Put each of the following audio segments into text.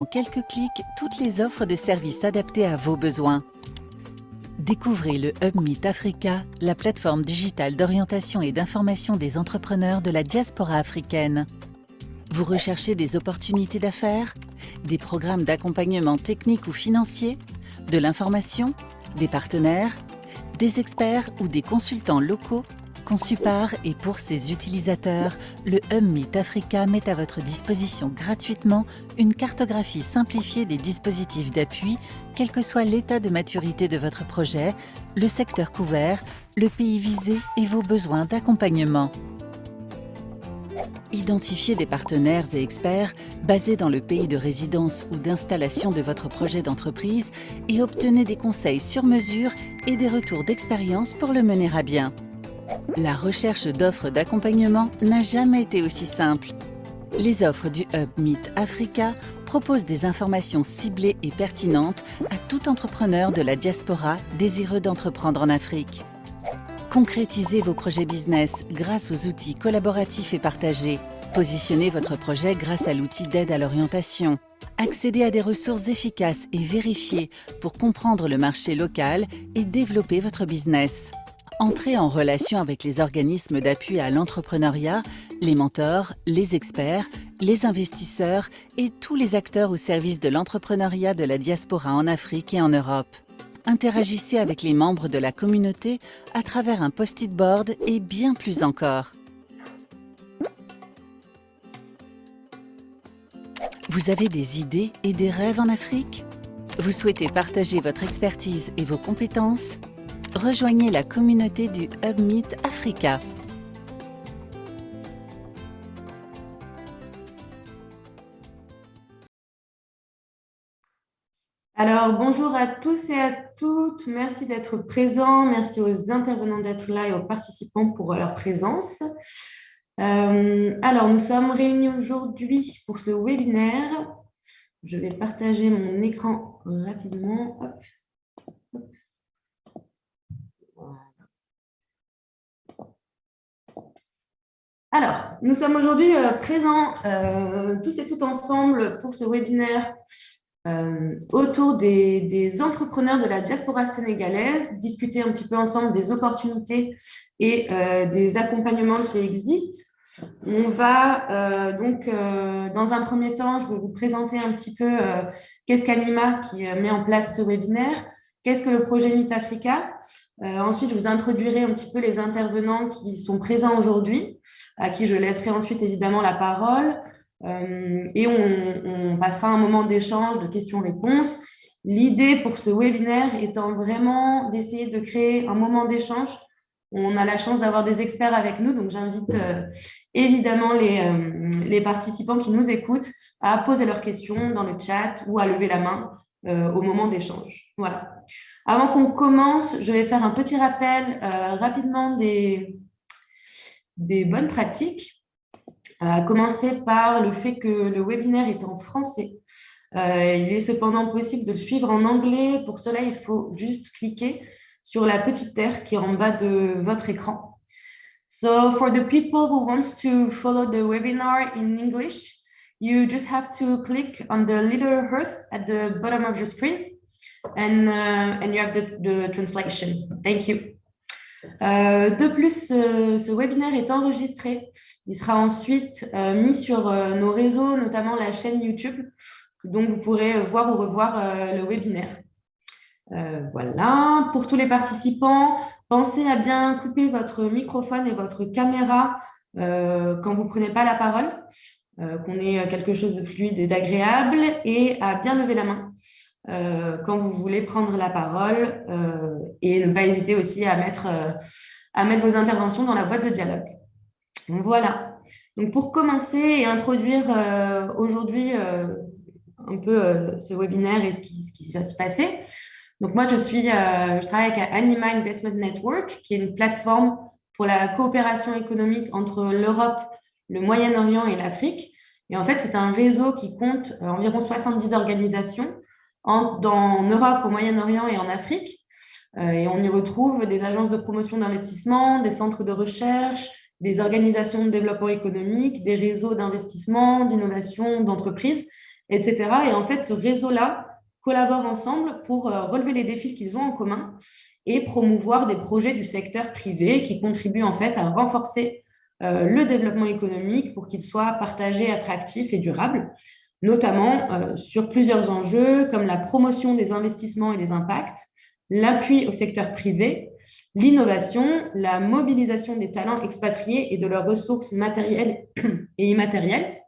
En quelques clics, toutes les offres de services adaptées à vos besoins. Découvrez le Hub Meet Africa, la plateforme digitale d'orientation et d'information des entrepreneurs de la diaspora africaine. Vous recherchez des opportunités d'affaires, des programmes d'accompagnement technique ou financier, de l'information, des partenaires, des experts ou des consultants locaux? Conçu par et pour ses utilisateurs, le Hub Meet Africa met à votre disposition gratuitement une cartographie simplifiée des dispositifs d'appui, quel que soit l'état de maturité de votre projet, le secteur couvert, le pays visé et vos besoins d'accompagnement. Identifiez des partenaires et experts basés dans le pays de résidence ou d'installation de votre projet d'entreprise et obtenez des conseils sur mesure et des retours d'expérience pour le mener à bien. La recherche d'offres d'accompagnement n'a jamais été aussi simple. Les offres du Hub Meet Africa proposent des informations ciblées et pertinentes à tout entrepreneur de la diaspora désireux d'entreprendre en Afrique. Concrétisez vos projets business grâce aux outils collaboratifs et partagés. Positionnez votre projet grâce à l'outil d'aide à l'orientation. Accédez à des ressources efficaces et vérifiées pour comprendre le marché local et développer votre business. Entrez en relation avec les organismes d'appui à l'entrepreneuriat, les mentors, les experts, les investisseurs et tous les acteurs au service de l'entrepreneuriat de la diaspora en Afrique et en Europe. Interagissez avec les membres de la communauté à travers un post-it board et bien plus encore. Vous avez des idées et des rêves en Afrique? Vous souhaitez partager votre expertise et vos compétences? Rejoignez la communauté du Hub Meet Africa. Alors, bonjour à tous et à toutes. Merci d'être présents. Merci aux intervenants d'être là et aux participants pour leur présence. Alors, nous sommes réunis aujourd'hui pour ce webinaire. Je vais partager mon écran rapidement. Hop, hop. Voilà. Alors, nous sommes aujourd'hui présents tous et toutes ensemble pour ce webinaire autour des entrepreneurs de la diaspora sénégalaise, discuter un petit peu ensemble des opportunités et des accompagnements qui existent. On va dans un premier temps, je vais vous présenter un petit peu qu'est-ce qu'Anima qui met en place ce webinaire, qu'est-ce que le projet Meet Africa. Ensuite, je vous introduirai un petit peu les intervenants qui sont présents aujourd'hui, à qui je laisserai ensuite évidemment la parole. Et on passera un moment d'échange, de questions-réponses. L'idée pour ce webinaire étant vraiment d'essayer de créer un moment d'échange. On a la chance d'avoir des experts avec nous, donc j'invite évidemment les participants qui nous écoutent à poser leurs questions dans le chat ou à lever la main au moment d'échange. Voilà. Avant qu'on commence, je vais faire un petit rappel rapidement des bonnes pratiques. À commencer par le fait que le webinaire est en français. Il est cependant possible de le suivre en anglais. Pour cela, il faut juste cliquer sur la petite terre qui est en bas de votre écran. So, for the people who want to follow the webinar in English, you just have to click on the little hearth at the bottom of your screen and you have the translation. Thank you. De plus, ce webinaire est enregistré. Il sera ensuite mis sur nos réseaux, notamment la chaîne YouTube, donc vous pourrez voir ou revoir le webinaire. Voilà. Pour tous les participants, pensez à bien couper votre microphone et votre caméra quand vous ne prenez pas la parole, qu'on ait quelque chose de fluide et d'agréable, et à bien lever la main quand vous voulez prendre la parole et ne pas hésiter aussi à mettre vos interventions dans la boîte de dialogue. Donc, voilà. Donc, pour commencer et introduire aujourd'hui un peu ce webinaire et ce qui va se passer. Donc, moi, je travaille avec Anima Investment Network, qui est une plateforme pour la coopération économique entre l'Europe, le Moyen-Orient et l'Afrique. Et en fait, c'est un réseau qui compte environ 70 organisations en Europe, au Moyen-Orient et en Afrique. Et on y retrouve des agences de promotion d'investissement, des centres de recherche, des organisations de développement économique, des réseaux d'investissement, d'innovation, d'entreprise, etc. Et en fait, ce réseau-là collabore ensemble pour relever les défis qu'ils ont en commun et promouvoir des projets du secteur privé qui contribuent en fait à renforcer le développement économique pour qu'il soit partagé, attractif et durable, notamment sur plusieurs enjeux comme la promotion des investissements et des impacts, l'appui au secteur privé, l'innovation, la mobilisation des talents expatriés et de leurs ressources matérielles et immatérielles.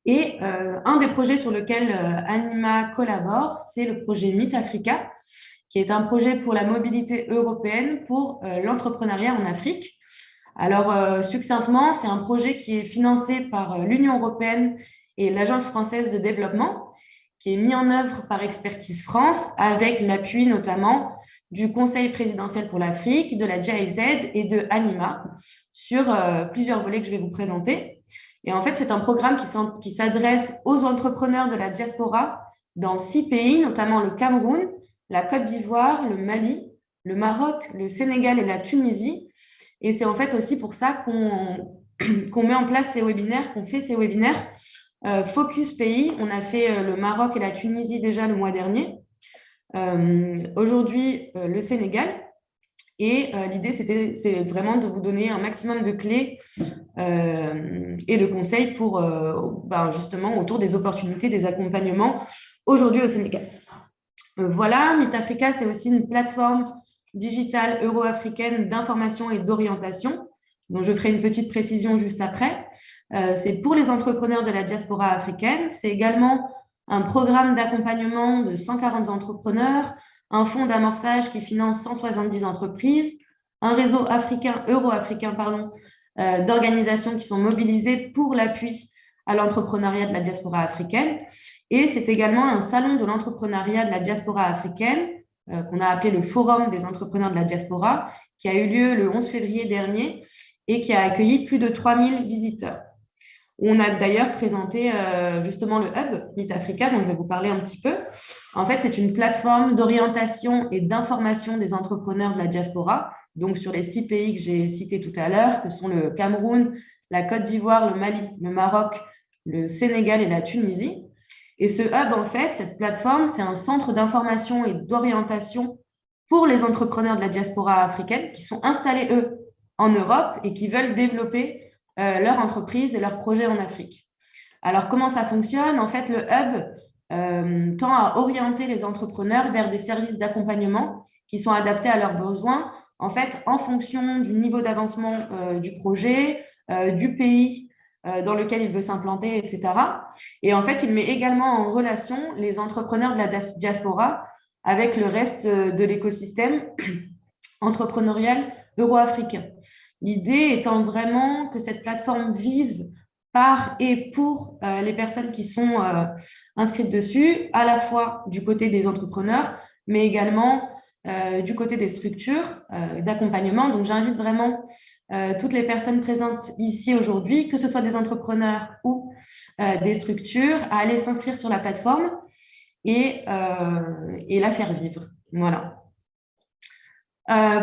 Et un des projets sur lequel Anima collabore, c'est le projet Meet Africa, qui est un projet pour la mobilité européenne pour l'entrepreneuriat en Afrique. Alors, succinctement, c'est un projet qui est financé par l'Union européenne et l'Agence française de développement, qui est mis en œuvre par Expertise France, avec l'appui notamment du Conseil présidentiel pour l'Afrique, de la GIZ et de Anima, sur plusieurs volets que je vais vous présenter. Et en fait, c'est un programme qui s'adresse aux entrepreneurs de la diaspora dans 6 pays, notamment le Cameroun, la Côte d'Ivoire, le Mali, le Maroc, le Sénégal et la Tunisie. Et c'est en fait aussi pour ça qu'on met en place ces webinaires, qu'on fait ces webinaires focus pays. On a fait le Maroc et la Tunisie déjà le mois dernier. Aujourd'hui, le Sénégal. Et l'idée, c'est vraiment de vous donner un maximum de clés et de conseils pour justement autour des opportunités, des accompagnements aujourd'hui au Sénégal. Voilà, Meet Africa, c'est aussi une plateforme digitale euro-africaine d'information et d'orientation, dont je ferai une petite précision juste après. C'est pour les entrepreneurs de la diaspora africaine. C'est également un programme d'accompagnement de 140 entrepreneurs, un fonds d'amorçage qui finance 170 entreprises, un réseau euro-africain, d'organisations qui sont mobilisées pour l'appui à l'entrepreneuriat de la diaspora africaine. Et c'est également un salon de l'entrepreneuriat de la diaspora africaine, qu'on a appelé le Forum des entrepreneurs de la diaspora, qui a eu lieu le 11 février dernier et qui a accueilli plus de 3000 visiteurs. On a d'ailleurs présenté justement le hub Meet Africa, dont je vais vous parler un petit peu. En fait, c'est une plateforme d'orientation et d'information des entrepreneurs de la diaspora, donc sur les 6 pays que j'ai cités tout à l'heure, que sont le Cameroun, la Côte d'Ivoire, le Mali, le Maroc, le Sénégal et la Tunisie. Et ce hub, en fait, cette plateforme, c'est un centre d'information et d'orientation pour les entrepreneurs de la diaspora africaine qui sont installés, eux, en Europe et qui veulent développer leur entreprise et leurs projets en Afrique. Alors, comment ça fonctionne? En fait, le hub tend à orienter les entrepreneurs vers des services d'accompagnement qui sont adaptés à leurs besoins, en fait, en fonction du niveau d'avancement du projet, du pays dans lequel il veut s'implanter, etc. Et en fait, il met également en relation les entrepreneurs de la diaspora avec le reste de l'écosystème entrepreneurial euro-africain. L'idée étant vraiment que cette plateforme vive par et pour les personnes qui sont inscrites dessus, à la fois du côté des entrepreneurs, mais également du côté des structures d'accompagnement. Donc, j'invite vraiment toutes les personnes présentes ici aujourd'hui, que ce soit des entrepreneurs ou des structures, à aller s'inscrire sur la plateforme et la faire vivre. Voilà.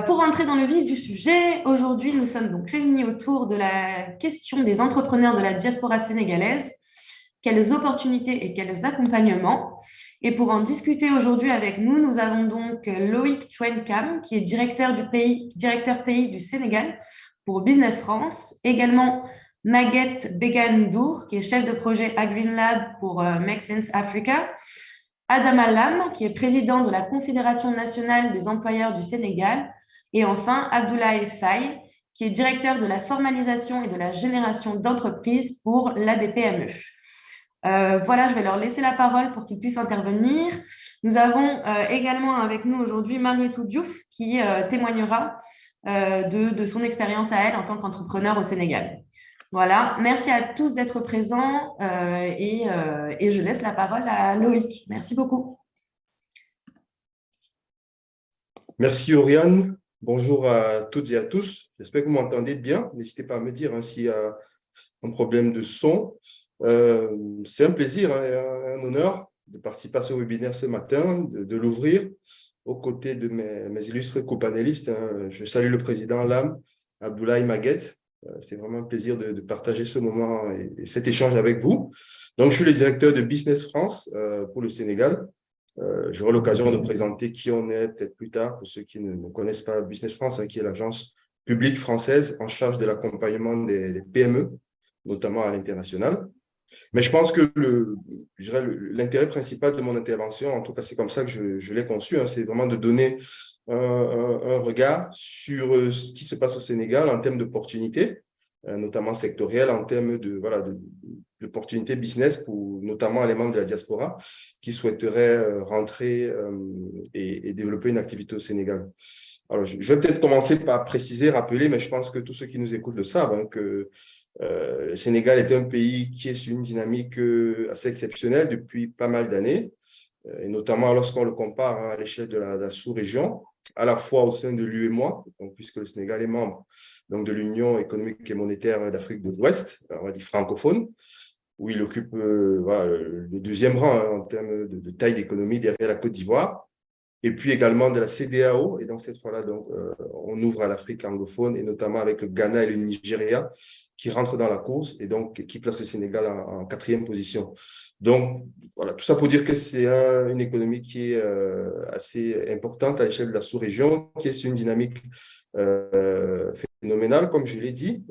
Pour entrer dans le vif du sujet, aujourd'hui, nous sommes donc réunis autour de la question des entrepreneurs de la diaspora sénégalaise. Quelles opportunités et quels accompagnements? Et pour en discuter aujourd'hui avec nous, nous avons donc Loïc Chouenkam, qui est directeur pays du Sénégal pour Business France. Également Maguette Begandour, qui est chef de projet à Green Lab pour Make Sense Africa. Adama Lam, qui est président de la Confédération nationale des employeurs du Sénégal. Et enfin, Abdoulaye Faye, qui est directeur de la formalisation et de la génération d'entreprises pour l'ADPME. Voilà, je vais leur laisser la parole pour qu'ils puissent intervenir. Nous avons également avec nous aujourd'hui Marietou Diouf, qui témoignera de son expérience à elle en tant qu'entrepreneur au Sénégal. Voilà, merci à tous d'être présents et je laisse la parole à Loïc. Merci beaucoup. Merci Oriane. Bonjour à toutes et à tous. J'espère que vous m'entendez bien. N'hésitez pas à me dire s'il y a un problème de son. C'est un plaisir, un honneur de participer à ce webinaire ce matin, de l'ouvrir aux côtés de mes illustres copanélistes. Je salue le président Lam, Abdoulaye Maguette, C'est vraiment un plaisir de partager ce moment et cet échange avec vous. Donc, je suis le directeur de Business France pour le Sénégal. J'aurai l'occasion de présenter qui on est peut-être plus tard pour ceux qui ne connaissent pas Business France, qui est l'agence publique française en charge de l'accompagnement des PME, notamment à l'international. Mais je pense que l'intérêt principal de mon intervention, en tout cas c'est comme ça que je l'ai conçu, c'est vraiment de donner un regard sur ce qui se passe au Sénégal en termes d'opportunités, notamment sectorielles, en termes d'opportunités business pour notamment les membres de la diaspora qui souhaiteraient rentrer et développer une activité au Sénégal. Alors, je vais peut-être commencer par préciser, rappeler, mais je pense que tous ceux qui nous écoutent le savent, que le Sénégal est un pays qui est sur une dynamique assez exceptionnelle depuis pas mal d'années, et notamment lorsqu'on le compare à l'échelle de la sous-région, à la fois au sein de l'UEMOA, puisque le Sénégal est membre donc, de l'Union économique et monétaire d'Afrique de l'Ouest, on va dire francophone, où il occupe le deuxième rang en termes de taille d'économie derrière la Côte d'Ivoire. Et puis également de la CEDEAO. Et donc, cette fois-là, on ouvre à l'Afrique anglophone et notamment avec le Ghana et le Nigeria qui rentrent dans la course et donc qui place le Sénégal en 4e position. Donc, voilà, tout ça pour dire que c'est une économie qui est assez importante à l'échelle de la sous-région, qui est sur une dynamique phénoménale, comme je l'ai dit.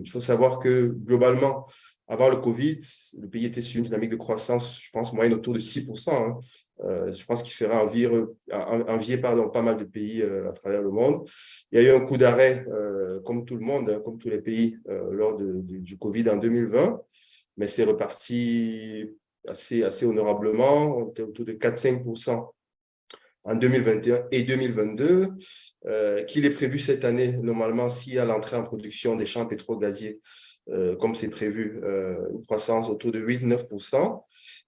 Il faut savoir que globalement, avant le Covid, le pays était sur une dynamique de croissance, je pense, moyenne autour de 6%. Je pense qu'il fera envier pas mal de pays à travers le monde. Il y a eu un coup d'arrêt, comme tout le monde, comme tous les pays, lors du Covid en 2020, mais c'est reparti assez honorablement, on était autour de 4-5% en 2021 et 2022, qu'il est prévu cette année, normalement, s'il y a l'entrée en production des champs pétro-gaziers, comme c'est prévu, une croissance autour de 8-9%.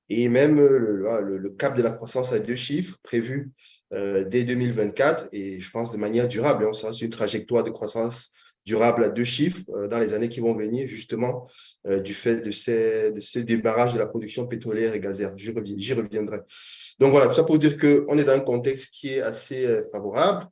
Et même le cap de la croissance à 2 chiffres prévu dès 2024 et je pense de manière durable. On sera sur une trajectoire de croissance durable à 2 chiffres dans les années qui vont venir, justement, du fait de ce démarrage de la production pétrolière et gazière. J'y reviendrai. Donc voilà, tout ça pour dire qu'on est dans un contexte qui est assez favorable,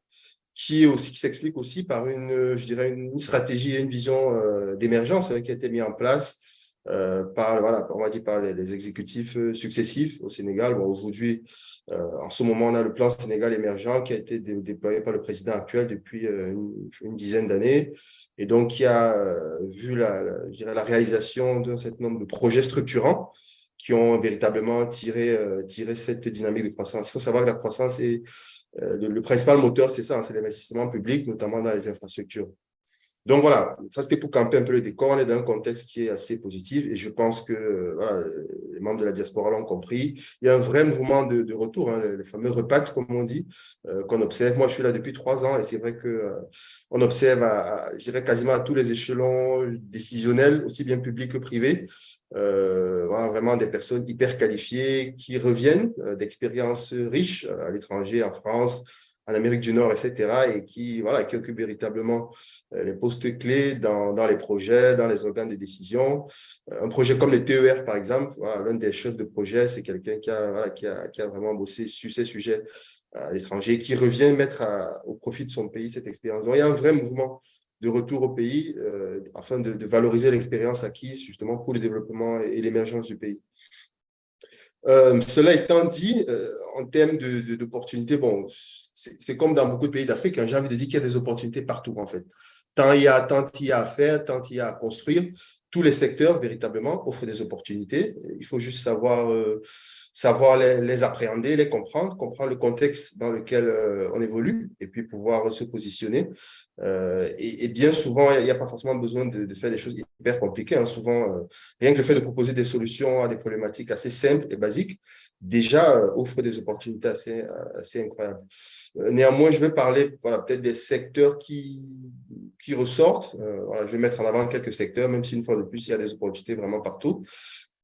qui s'explique aussi par je dirais, une stratégie et une vision d'émergence qui a été mise en place on va dire par les exécutifs successifs au Sénégal. Bon, aujourd'hui, en ce moment, on a le plan Sénégal émergent qui a été déployé par le président actuel depuis une dizaine d'années et donc qui a vu je dirais, la réalisation d'un certain nombre de projets structurants qui ont véritablement tiré cette dynamique de croissance. Il faut savoir que la croissance est le principal moteur, c'est ça, c'est l'investissement public, notamment dans les infrastructures. Donc voilà, ça c'était pour camper un peu le décor. On est dans un contexte qui est assez positif et je pense que les membres de la diaspora l'ont compris. Il y a un vrai mouvement de retour, les fameux repatres, comme on dit, qu'on observe. Moi, je suis là depuis 3 ans et c'est vrai qu'on observe, je dirais, quasiment à tous les échelons décisionnels, aussi bien publics que privés. Vraiment des personnes hyper qualifiées qui reviennent d'expériences riches à l'étranger, en France, en Amérique du Nord, etc., et qui occupent véritablement les postes clés dans les projets, dans les organes de décision. Un projet comme les TER, par exemple, l'un des chefs de projet, c'est quelqu'un qui a vraiment bossé sur ces sujets à l'étranger, qui revient mettre au profit de son pays cette expérience. Donc, il y a un vrai mouvement de retour au pays afin de valoriser l'expérience acquise justement pour le développement et l'émergence du pays. Cela étant dit, en termes d'opportunités, bon, c'est comme dans beaucoup de pays d'Afrique, j'ai envie de dire qu'il y a des opportunités partout en fait. Tant il y a à faire, tant il y a à construire, tous les secteurs véritablement offrent des opportunités. Il faut juste savoir les appréhender, les comprendre le contexte dans lequel on évolue et puis pouvoir se positionner. Et bien souvent, il n'y a pas forcément besoin de faire des choses hyper compliquées. Souvent, rien que le fait de proposer des solutions à des problématiques assez simples et basiques, déjà offre des opportunités assez incroyables. Néanmoins, je vais parler peut-être des secteurs qui ressortent. Je vais mettre en avant quelques secteurs, même si une fois de plus, il y a des opportunités vraiment partout.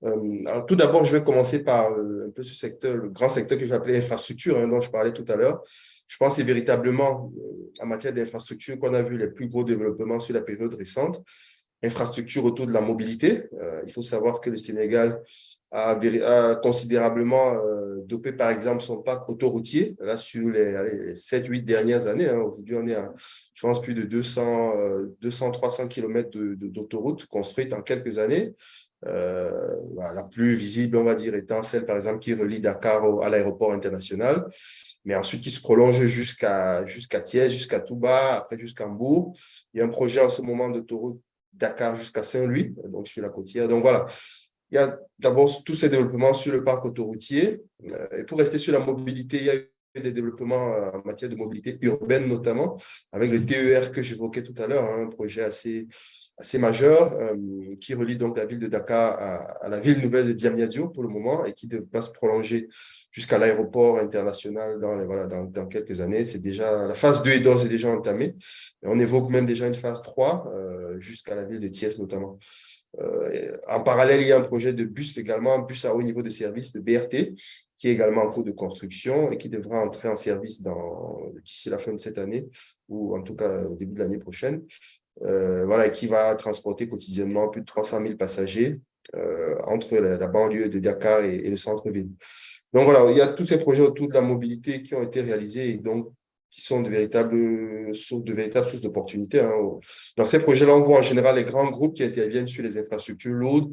Alors, tout d'abord, je vais commencer par un peu ce secteur, le grand secteur que je vais appeler infrastructure, dont je parlais tout à l'heure. Je pense que c'est véritablement en matière d'infrastructure qu'on a vu les plus gros développements sur la période récente. Infrastructure autour de la mobilité. Il faut savoir que le Sénégal a considérablement dopé, par exemple, son parc autoroutier. Là, sur les 7-8 dernières années, hein, aujourd'hui, on est à, je pense, plus de 200-300 km d'autoroutes construites en quelques années. Voilà, la plus visible, on va dire, étant celle, par exemple, qui relie Dakar à l'aéroport international, mais ensuite qui se prolonge jusqu'à Thiès, jusqu'à Touba, après jusqu'à Mbourg. Il y a un projet en ce moment d'autoroute Dakar jusqu'à Saint-Louis, donc sur la côtière. Donc voilà, il y a d'abord tous ces développements sur le parc autoroutier. Et pour rester sur la mobilité, il y a eu des développements en matière de mobilité urbaine, notamment, avec le TER que j'évoquais tout à l'heure, hein, un projet assez majeur qui relie donc la ville de Dakar à la ville nouvelle de Diamniadio pour le moment et qui va se prolonger jusqu'à l'aéroport international dans quelques années. C'est déjà, la phase 2 est d'ores et déjà entamée. Et on évoque même déjà une phase 3 jusqu'à la ville de Thiès notamment. En parallèle, il y a un projet de bus également, un bus à haut niveau de service, de BRT, qui est également en cours de construction et qui devra entrer en service d'ici la fin de cette année ou en tout cas au début de l'année prochaine. Voilà, qui va transporter quotidiennement plus de 300 000 passagers entre la banlieue de Dakar et le centre-ville. Donc voilà, il y a tous ces projets autour de la mobilité qui ont été réalisés et donc qui sont de véritables sources d'opportunités, hein. Dans ces projets-là, on voit en général les grands groupes qui interviennent sur les infrastructures lourdes,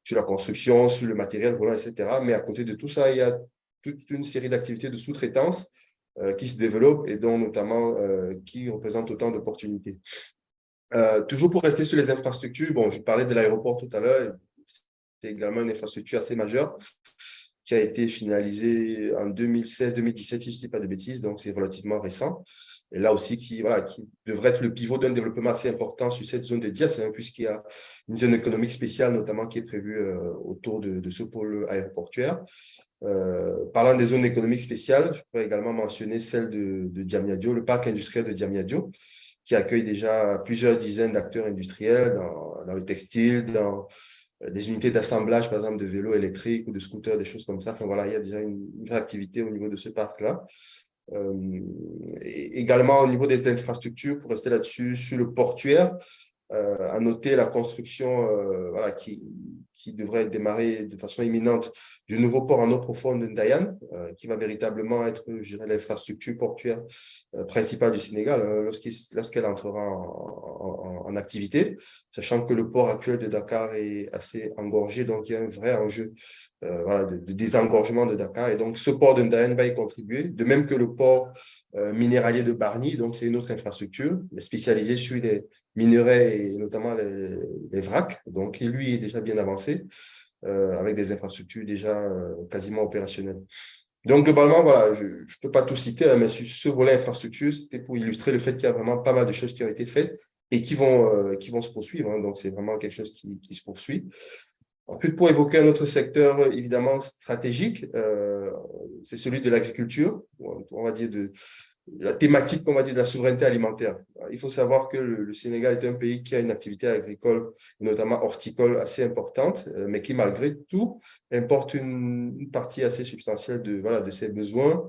sur la construction, sur le matériel roulant, etc. Mais à côté de tout ça, il y a toute une série d'activités de sous-traitance qui se développent et dont notamment qui représentent autant d'opportunités. Toujours pour rester sur les infrastructures, bon, je parlais de l'aéroport tout à l'heure, c'est également une infrastructure assez majeure qui a été finalisée en 2016-2017, si je ne dis pas de bêtises, donc c'est relativement récent. Et là aussi, qui devrait être le pivot d'un développement assez important sur cette zone de Diass, hein, puisqu'il y a une zone économique spéciale, notamment, qui est prévue autour de ce pôle aéroportuaire. Parlant des zones économiques spéciales, je pourrais également mentionner celle de Diamniadio, le parc industriel de Diamniadio, qui accueille déjà plusieurs dizaines d'acteurs industriels dans le textile, dans des unités d'assemblage, par exemple, de vélos électriques ou de scooters, des choses comme ça. Enfin, voilà, il y a déjà une vraie activité au niveau de ce parc-là. Et également, au niveau des infrastructures, pour rester là-dessus, sur le portuaire, à noter la construction voilà, qui devrait démarrer de façon imminente du nouveau port en eau profonde de Ndayane, qui va véritablement être, je dirais, l'infrastructure portuaire principale du Sénégal lorsqu'elle entrera en activité, sachant que le port actuel de Dakar est assez engorgé, donc il y a un vrai enjeu voilà, de désengorgement de Dakar. Et donc, ce port de Ndayane va y contribuer, de même que le port minéralier de Bargny, donc c'est une autre infrastructure spécialisée sur les minerais et notamment les vracs. Donc, lui est déjà bien avancé avec des infrastructures déjà quasiment opérationnelles. Donc, globalement, voilà, je ne peux pas tout citer, hein, mais sur ce volet infrastructure, c'était pour illustrer le fait qu'il y a vraiment pas mal de choses qui ont été faites et qui vont se poursuivre, hein. Donc, c'est vraiment quelque chose qui se poursuit. Ensuite, pour évoquer un autre secteur évidemment stratégique, c'est celui de l'agriculture, on va dire de la thématique, on va dire, de la souveraineté alimentaire. Il faut savoir que le Sénégal est un pays qui a une activité agricole, notamment horticole, assez importante, mais qui, malgré tout, importe une partie assez substantielle de ses besoins,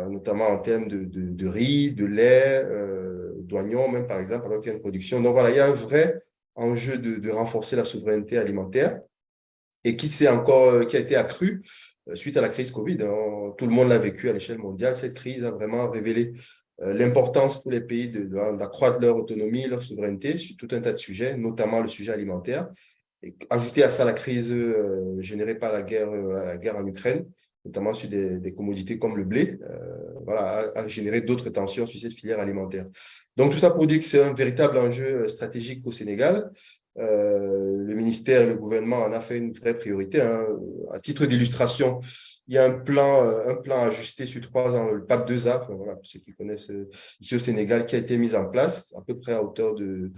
notamment en termes de riz, de lait, d'oignons, même par exemple, alors qu'il y a une production. Donc voilà, il y a un vrai enjeu de renforcer la souveraineté alimentaire et qui a été accru suite à la crise Covid. Tout le monde l'a vécu à l'échelle mondiale. Cette crise a vraiment révélé l'importance pour les pays d'accroître leur autonomie, leur souveraineté sur tout un tas de sujets, notamment le sujet alimentaire. Et ajouter à ça la crise générée par la guerre en Ukraine, notamment sur des commodités comme le blé, voilà, a généré d'autres tensions sur cette filière alimentaire. Donc, tout ça pour dire que c'est un véritable enjeu stratégique au Sénégal. Le ministère et le gouvernement en a fait une vraie priorité, hein. À titre d'illustration, il y a un plan ajusté sur 3 ans, le PAP 2A, enfin, voilà, pour ceux qui connaissent ici au Sénégal, qui a été mis en place à peu près à hauteur de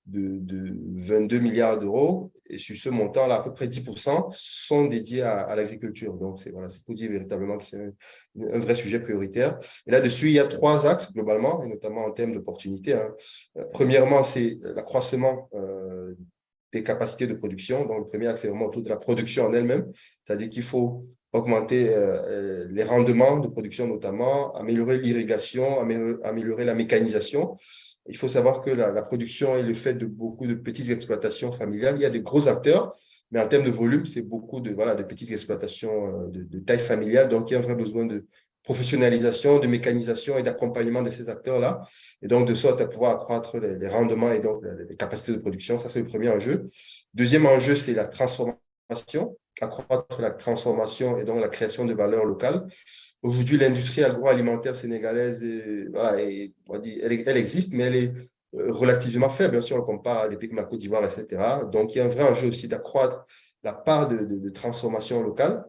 22 milliards d'euros. Et sur ce montant-là, à peu près 10% sont dédiés à l'agriculture. Donc, c'est pour dire véritablement que c'est un vrai sujet prioritaire. Et là-dessus, il y a 3 axes globalement, et notamment en termes d'opportunités, hein. Premièrement, c'est l'accroissement des capacités de production. Donc, le premier axe, c'est vraiment autour de la production en elle-même. C'est-à-dire qu'il faut augmenter les rendements de production notamment, améliorer l'irrigation, améliorer la mécanisation. Il faut savoir que la production est le fait de beaucoup de petites exploitations familiales. Il y a de gros acteurs Mais en termes de volume, c'est beaucoup de petites exploitations de taille familiale. Donc, il y a un vrai besoin de professionnalisation, de mécanisation et d'accompagnement de ces acteurs-là. Et donc, de sorte à pouvoir accroître les rendements et donc les capacités de production. Ça, c'est le premier enjeu. Deuxième enjeu, c'est la transformation, accroître la transformation et donc la création de valeur locale. Aujourd'hui, l'industrie agroalimentaire sénégalaise, elle existe, mais elle est relativement faible. Bien sûr, on compare à des pays comme la Côte d'Ivoire, etc. Donc, il y a un vrai enjeu aussi d'accroître la part de transformation locale.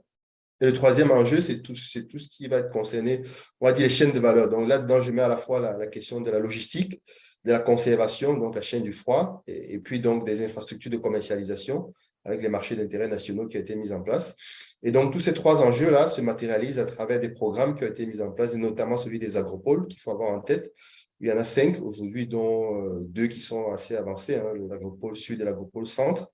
Et le troisième enjeu, c'est tout ce qui va être concerné, on va dire, les chaînes de valeur. Donc, là-dedans, je mets à la fois la question de la logistique, de la conservation, donc la chaîne du froid, et puis donc des infrastructures de commercialisation avec les marchés d'intérêt nationaux qui ont été mis en place. Et donc, tous ces trois enjeux-là se matérialisent à travers des programmes qui ont été mis en place, et notamment celui des agropoles, qu'il faut avoir en tête. Il y en a 5 aujourd'hui, dont 2 qui sont assez avancés, hein, l'agropole sud et l'agropole centre,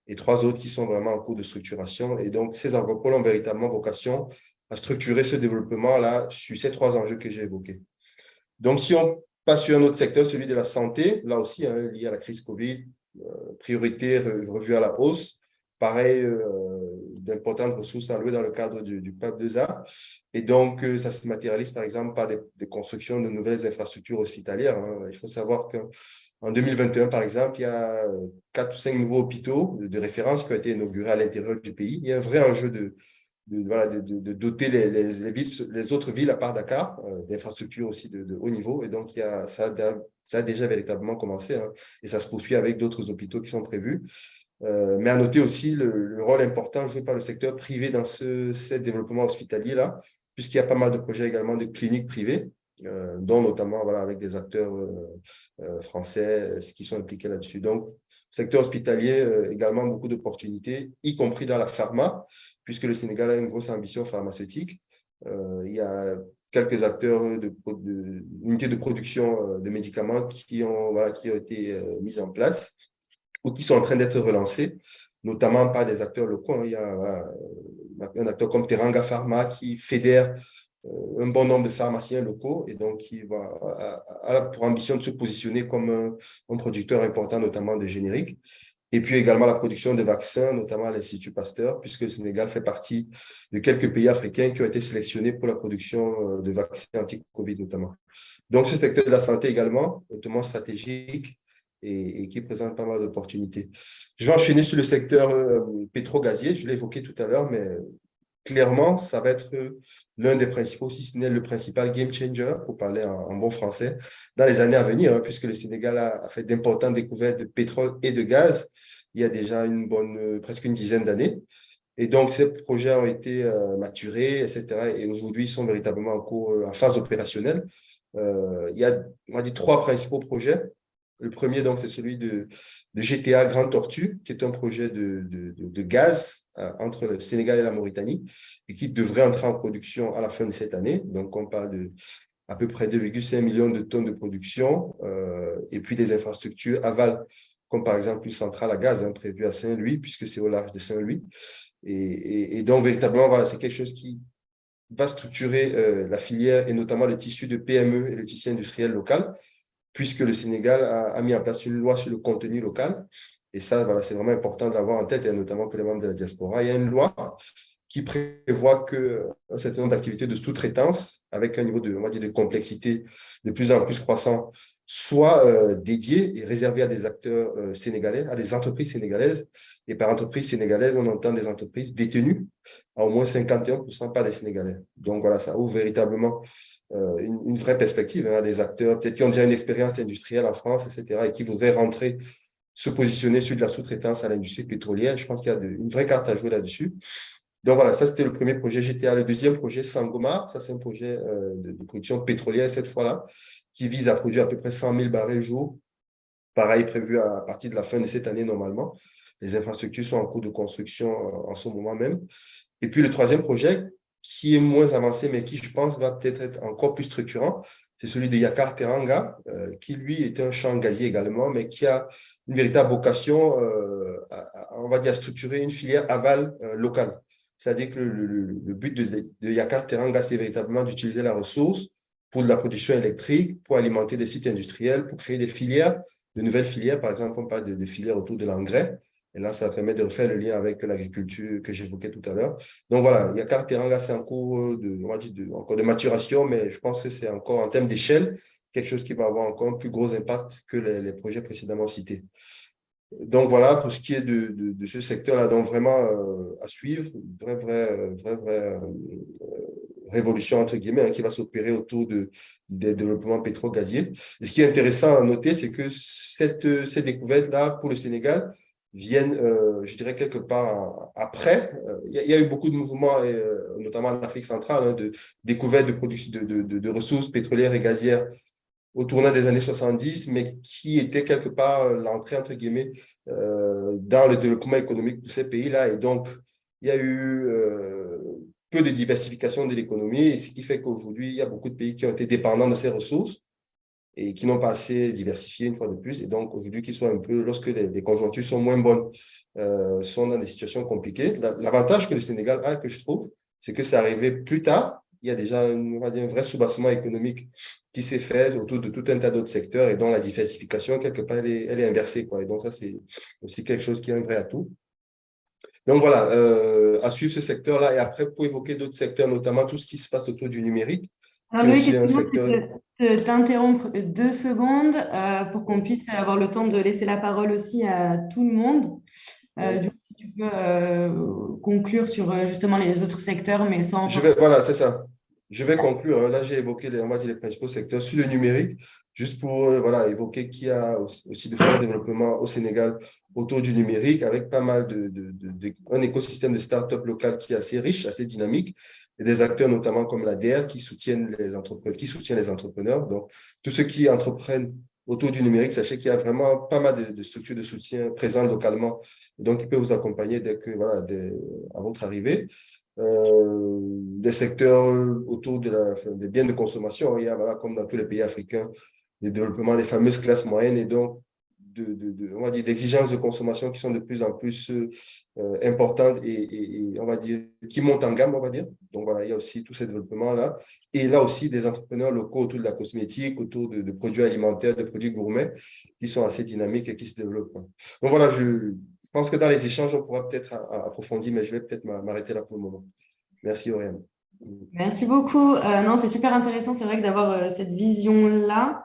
et 3 autres qui sont vraiment en cours de structuration. Et donc, ces agropoles ont véritablement vocation à structurer ce développement-là sur ces 3 enjeux que j'ai évoqués. Donc, si on passe sur un autre secteur, celui de la santé, là aussi, hein, lié à la crise Covid, priorité revue à la hausse. Pareil, d'importantes ressources allouées dans le cadre du PAP 2A. Et donc, ça se matérialise, par exemple, par des constructions de nouvelles infrastructures hospitalières. Hein. Il faut savoir qu'en 2021, par exemple, il y a 4 ou 5 nouveaux hôpitaux de référence qui ont été inaugurés à l'intérieur du pays. Il y a un vrai enjeu de doter les autres villes à part Dakar, d'infrastructures aussi de haut niveau. Et donc, ça a déjà véritablement commencé, hein, et ça se poursuit avec d'autres hôpitaux qui sont prévus. Mais à noter aussi le rôle important joué par le secteur privé dans ce développement hospitalier-là, puisqu'il y a pas mal de projets également de cliniques privées, dont notamment avec des acteurs français qui sont impliqués là-dessus. Donc, secteur hospitalier, également beaucoup d'opportunités, y compris dans la pharma, puisque le Sénégal a une grosse ambition pharmaceutique. Il y a quelques acteurs d'unités de production de médicaments qui ont été mis en place ou qui sont en train d'être relancés, notamment par des acteurs locaux. Hein. Il y a un acteur comme Teranga Pharma qui fédère un bon nombre de pharmaciens locaux et donc qui a pour ambition de se positionner comme un producteur important, notamment de génériques. Et puis également la production de vaccins, notamment à l'Institut Pasteur, puisque le Sénégal fait partie de quelques pays africains qui ont été sélectionnés pour la production de vaccins anti-Covid notamment. Donc ce secteur de la santé également, hautement stratégique, et qui présente pas mal d'opportunités. Je vais enchaîner sur le secteur pétro-gazier, je l'ai évoqué tout à l'heure, mais clairement, ça va être l'un des principaux, si ce n'est le principal game changer, pour parler en bon français, dans les années à venir, hein, puisque le Sénégal a fait d'importantes découvertes de pétrole et de gaz il y a déjà presque une dizaine d'années. Et donc, ces projets ont été maturés, etc. Et aujourd'hui, ils sont véritablement en phase opérationnelle. Il y a, on va dire, 3 principaux projets. Le premier, donc, c'est celui de GTA Grande Tortue, qui est un projet de gaz entre le Sénégal et la Mauritanie et qui devrait entrer en production à la fin de cette année. Donc, on parle de à peu près 2,5 millions de tonnes de production et puis des infrastructures aval, comme par exemple une centrale à gaz prévue à Saint-Louis, puisque c'est au large de Saint-Louis. Et donc, véritablement, c'est quelque chose qui va structurer la filière et notamment le tissu de PME et le tissu industriel local, puisque le Sénégal a mis en place une loi sur le contenu local. Et ça, c'est vraiment important de l'avoir en tête, et notamment pour les membres de la diaspora. Il y a une loi qui prévoit qu'un certain nombre d'activités de sous-traitance, avec un niveau on va dire, de complexité de plus en plus croissant, soient dédiées et réservées à des acteurs sénégalais, à des entreprises sénégalaises. Et par entreprises sénégalaises, on entend des entreprises détenues à au moins 51% par des Sénégalais. Donc voilà, ça ouvre véritablement une vraie perspective à des acteurs, peut-être qui ont déjà une expérience industrielle en France, etc., et qui voudraient rentrer, se positionner sur de la sous-traitance à l'industrie pétrolière. Je pense qu'il y a une vraie carte à jouer là-dessus. Donc voilà, ça c'était le premier projet GTA. Le deuxième projet, Sangomar, ça c'est un projet de production pétrolière cette fois-là, qui vise à produire à peu près 100 000 barils jour. Pareil, prévu à partir de la fin de cette année normalement. Les infrastructures sont en cours de construction en ce moment même. Et puis le troisième projet, qui est moins avancé, mais qui, je pense, va peut-être être encore plus structurant, c'est celui de Yakar Teranga, qui, lui, est un champ gazier également, mais qui a une véritable vocation, on va dire, à structurer une filière aval locale. C'est-à-dire que le but de Yakar Teranga, c'est véritablement d'utiliser la ressource pour de la production électrique, pour alimenter des sites industriels, pour créer des filières, de nouvelles filières. Par exemple, on parle de filières autour de l'engrais, Et là, ça permet de refaire le lien avec l'agriculture que j'évoquais tout à l'heure. Donc voilà, Yakar Teranga, c'est en cours on va dire encore de maturation, mais je pense que c'est encore en termes d'échelle, quelque chose qui va avoir encore un plus gros impact que les projets précédemment cités. Donc voilà, pour ce qui est de ce secteur-là, donc vraiment à suivre, vraie révolution, entre guillemets, hein, qui va s'opérer autour des développements pétro-gaziers. Et ce qui est intéressant à noter, c'est que ces découvertes-là, pour le Sénégal, viennent, je dirais, quelque part après. Il y a eu beaucoup de mouvements, notamment en Afrique centrale, hein, de découvertes de ressources pétrolières et gazières au tournant des années 70, mais qui était quelque part l'entrée, entre guillemets, dans le développement économique de ces pays-là. Et donc, il y a eu peu de diversification de l'économie, et ce qui fait qu'aujourd'hui, il y a beaucoup de pays qui ont été dépendants de ces ressources et qui n'ont pas assez diversifié une fois de plus. Et donc, aujourd'hui, qui sont un peu, lorsque les conjonctures sont moins bonnes, sont dans des situations compliquées. L'avantage que le Sénégal a, que je trouve, c'est que c'est arrivé plus tard. Il y a déjà on va dire, un vrai soubassement économique qui s'est fait autour de tout un tas d'autres secteurs et dont la diversification, quelque part, elle est inversée, quoi. Et donc, ça, c'est aussi quelque chose qui est un vrai atout. Donc, voilà, à suivre ce secteur-là. Et après, pour évoquer d'autres secteurs, notamment tout ce qui se passe autour du numérique, qui Alors, est Loïc, aussi un excuse-moi secteur. de t'interrompre 2 secondes pour qu'on puisse avoir le temps de laisser la parole aussi à tout le monde. Du coup, si tu peux conclure sur justement les autres secteurs, mais sans forcément. Voilà, c'est ça. Je vais conclure, hein. Là, j'ai évoqué on va dire, les principaux secteurs sur le numérique, juste pour voilà, évoquer qu'il y a aussi de forts développements au Sénégal autour du numérique, avec pas mal un écosystème de start-up local qui est assez riche, assez dynamique, et des acteurs notamment comme l'ADER qui soutiennent les entrepreneurs. Donc, tous ceux qui entreprennent autour du numérique, sachez qu'il y a vraiment pas mal de structures de soutien présentes localement. Donc, ils peuvent vous accompagner voilà, à votre arrivée. Des secteurs autour des biens de consommation. Il y a, voilà, comme dans tous les pays africains, le développement des fameuses classes moyennes et donc on va dire, d'exigences de consommation qui sont de plus en plus importantes et on va dire, qui montent en gamme, on va dire. Donc voilà, il y a aussi tous ces développements-là. Et là aussi, des entrepreneurs locaux autour de la cosmétique, autour de produits alimentaires, de produits gourmets, qui sont assez dynamiques et qui se développent. Donc voilà, je pense que dans les échanges, on pourra peut-être approfondir, mais je vais peut-être m'arrêter là pour le moment. Merci, Oriane. Merci beaucoup. Non, c'est super intéressant. C'est vrai que d'avoir cette vision-là.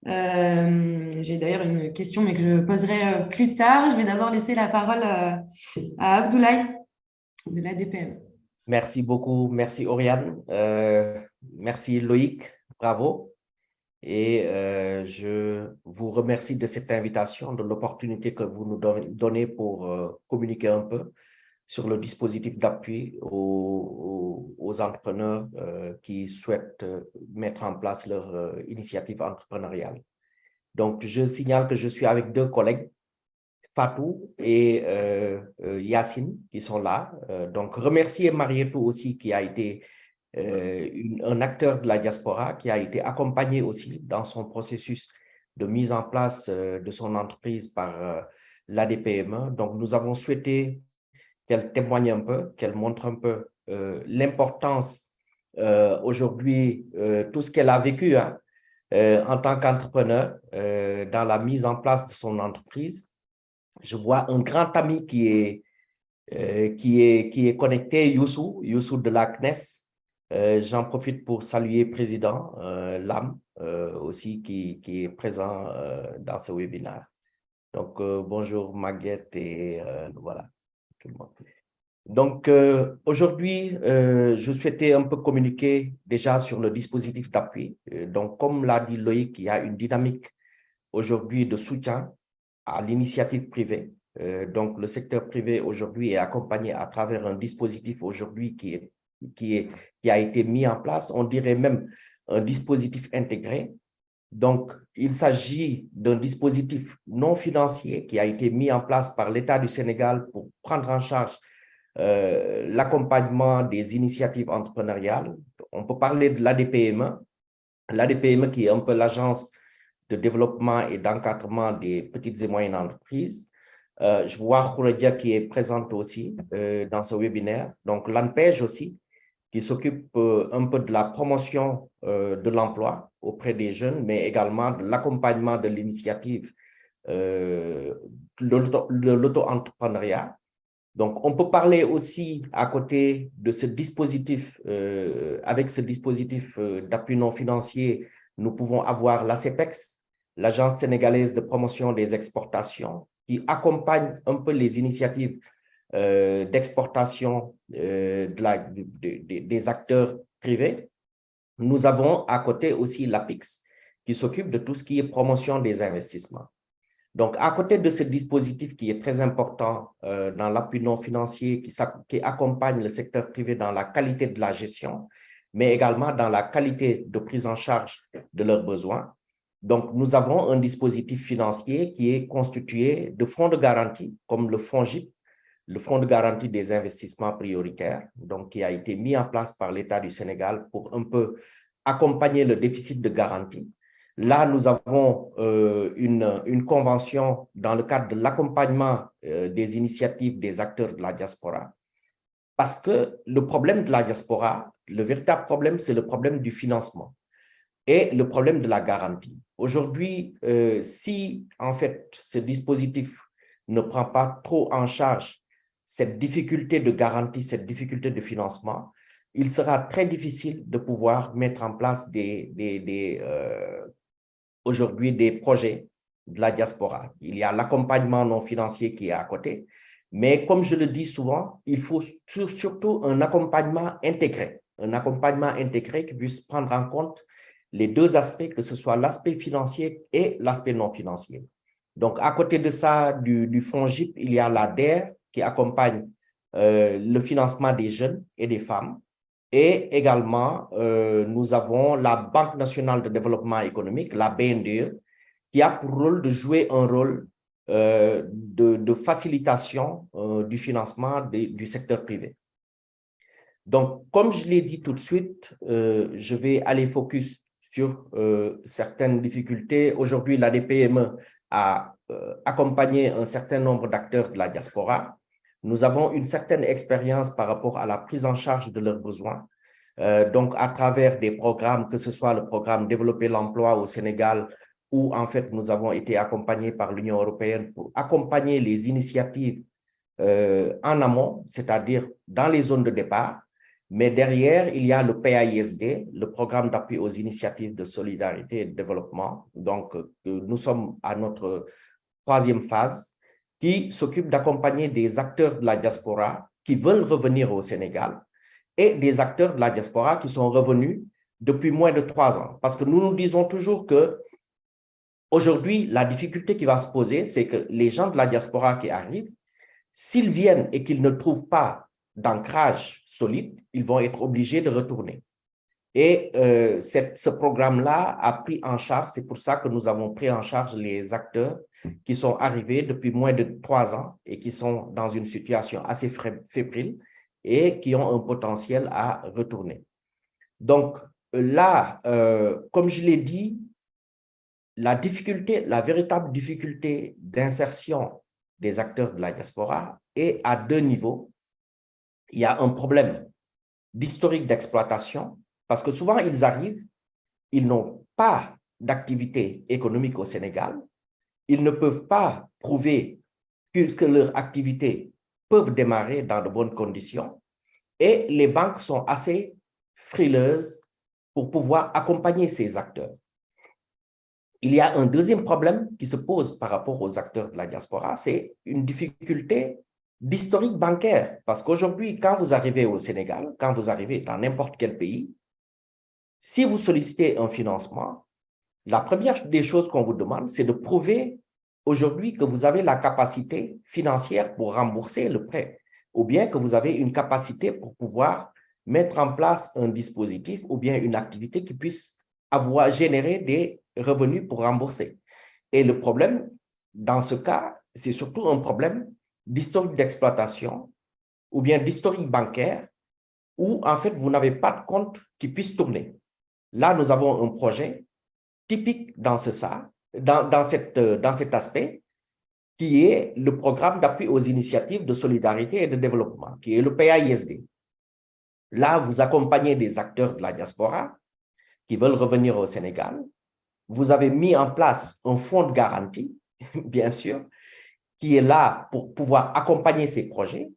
J'ai d'ailleurs une question, mais que je poserai plus tard. Je vais d'abord laisser la parole à Abdoulaye de l'ADPM. Merci beaucoup. Merci, Oriane. Merci, Loïc. Bravo. Et je vous remercie de cette invitation, de l'opportunité que vous nous donnez pour communiquer un peu sur le dispositif d'appui aux entrepreneurs qui souhaitent mettre en place leur initiative entrepreneuriale. Donc, je signale que je suis avec 2 collègues, Fatou et Yacine, qui sont là. Donc, remercier Marietou aussi, qui a été un acteur de la diaspora, qui a été accompagné aussi dans son processus de mise en place de son entreprise par l'ADPME. Donc, nous avons souhaité qu'elle témoigne un peu, qu'elle montre un peu l'importance aujourd'hui, tout ce qu'elle a vécu en tant qu'entrepreneur dans la mise en place de son entreprise. Je vois un grand ami qui est connecté, Youssou de la CNES. J'en profite pour saluer le président Lam aussi qui est présent dans ce webinaire. Donc, bonjour Maguette et voilà. Donc, aujourd'hui, je souhaitais un peu communiquer déjà sur le dispositif d'appui. Donc, comme l'a dit Loïc, il y a une dynamique aujourd'hui de soutien à l'initiative privée. Donc, le secteur privé aujourd'hui est accompagné à travers un dispositif aujourd'hui qui a été mis en place. On dirait même un dispositif intégré. Donc, il s'agit d'un dispositif non financier qui a été mis en place par l'État du Sénégal pour prendre en charge l'accompagnement des initiatives entrepreneuriales. On peut parler de l'ADPME qui est un peu l'agence de développement et d'encadrement des petites et moyennes entreprises. Je vois Khouredia qui est présente aussi dans ce webinaire. Donc, l'ANPEJ aussi, qui s'occupe un peu de la promotion de l'emploi auprès des jeunes, mais également de l'accompagnement de l'initiative de l'auto-entrepreneuriat. Donc, on peut parler aussi à côté de ce dispositif, avec ce dispositif d'appui non financier, nous pouvons avoir l'ACEPEX, l'Agence sénégalaise de promotion des exportations, qui accompagne un peu les initiatives d'exportation des acteurs privés. Nous avons à côté aussi l'APIX, qui s'occupe de tout ce qui est promotion des investissements. Donc, à côté de ce dispositif qui est très important dans l'appui non financier, qui accompagne le secteur privé dans la qualité de la gestion, mais également dans la qualité de prise en charge de leurs besoins. Donc, nous avons un dispositif financier qui est constitué de fonds de garantie, comme le FONGIP, le Fonds de garantie des investissements prioritaires, donc qui a été mis en place par l'État du Sénégal pour un peu accompagner le déficit de garantie. Là, nous avons une convention dans le cadre de l'accompagnement des initiatives des acteurs de la diaspora. Parce que le problème de la diaspora, le véritable problème, c'est le problème du financement et le problème de la garantie. Aujourd'hui, si en fait ce dispositif ne prend pas trop en charge cette difficulté de garantie, cette difficulté de financement, il sera très difficile de pouvoir mettre en place aujourd'hui des projets de la diaspora. Il y a l'accompagnement non financier qui est à côté, mais comme je le dis souvent, il faut surtout un accompagnement intégré qui puisse prendre en compte les deux aspects, que ce soit l'aspect financier et l'aspect non financier. Donc, à côté de ça, du FONGIP, il y a la DER qui accompagne le financement des jeunes et des femmes. Et également, nous avons la Banque nationale de développement économique, la BNDE, qui a pour rôle de jouer un rôle de facilitation du financement du secteur privé. Donc, comme je l'ai dit tout de suite, je vais aller focus sur certaines difficultés. Aujourd'hui, la DPME a accompagné un certain nombre d'acteurs de la diaspora. Nous avons une certaine expérience par rapport à la prise en charge de leurs besoins. Donc, à travers des programmes, que ce soit le programme Développer l'emploi au Sénégal, où en fait nous avons été accompagnés par l'Union européenne pour accompagner les initiatives en amont, c'est-à-dire dans les zones de départ. Mais derrière, il y a le PAISD, le programme d'appui aux initiatives de solidarité et de développement. Donc, nous sommes à notre troisième phase, qui s'occupe d'accompagner des acteurs de la diaspora qui veulent revenir au Sénégal et des acteurs de la diaspora qui sont revenus depuis moins de 3 ans. Parce que nous disons toujours que aujourd'hui, la difficulté qui va se poser, c'est que les gens de la diaspora qui arrivent, s'ils viennent et qu'ils ne trouvent pas d'ancrage solide, ils vont être obligés de retourner. Et ce programme-là a pris en charge, c'est pour ça que nous avons pris en charge les acteurs qui sont arrivés depuis moins de 3 ans et qui sont dans une situation assez fébrile et qui ont un potentiel à retourner. Donc là, comme je l'ai dit, la véritable difficulté d'insertion des acteurs de la diaspora est à 2 niveaux. Il y a un problème d'historique d'exploitation, parce que souvent ils arrivent, ils n'ont pas d'activité économique au Sénégal, ils ne peuvent pas prouver que leur activité peuvent démarrer dans de bonnes conditions et les banques sont assez frileuses pour pouvoir accompagner ces acteurs. Il y a un deuxième problème qui se pose par rapport aux acteurs de la diaspora, c'est une difficulté d'historique bancaire. Parce qu'aujourd'hui, quand vous arrivez au Sénégal, quand vous arrivez dans n'importe quel pays, si vous sollicitez un financement, la première des choses qu'on vous demande, c'est de prouver aujourd'hui que vous avez la capacité financière pour rembourser le prêt, ou bien que vous avez une capacité pour pouvoir mettre en place un dispositif ou bien une activité qui puisse générer des revenus pour rembourser. Et le problème, dans ce cas, c'est surtout un problème d'historique d'exploitation ou bien d'historique bancaire où, en fait, vous n'avez pas de compte qui puisse tourner. Là, nous avons un projet typique dans cet aspect, qui est le programme d'appui aux initiatives de solidarité et de développement, qui est le PAISD. Là, vous accompagnez des acteurs de la diaspora qui veulent revenir au Sénégal. Vous avez mis en place un fonds de garantie bien sûr, qui est là pour pouvoir accompagner ces projets.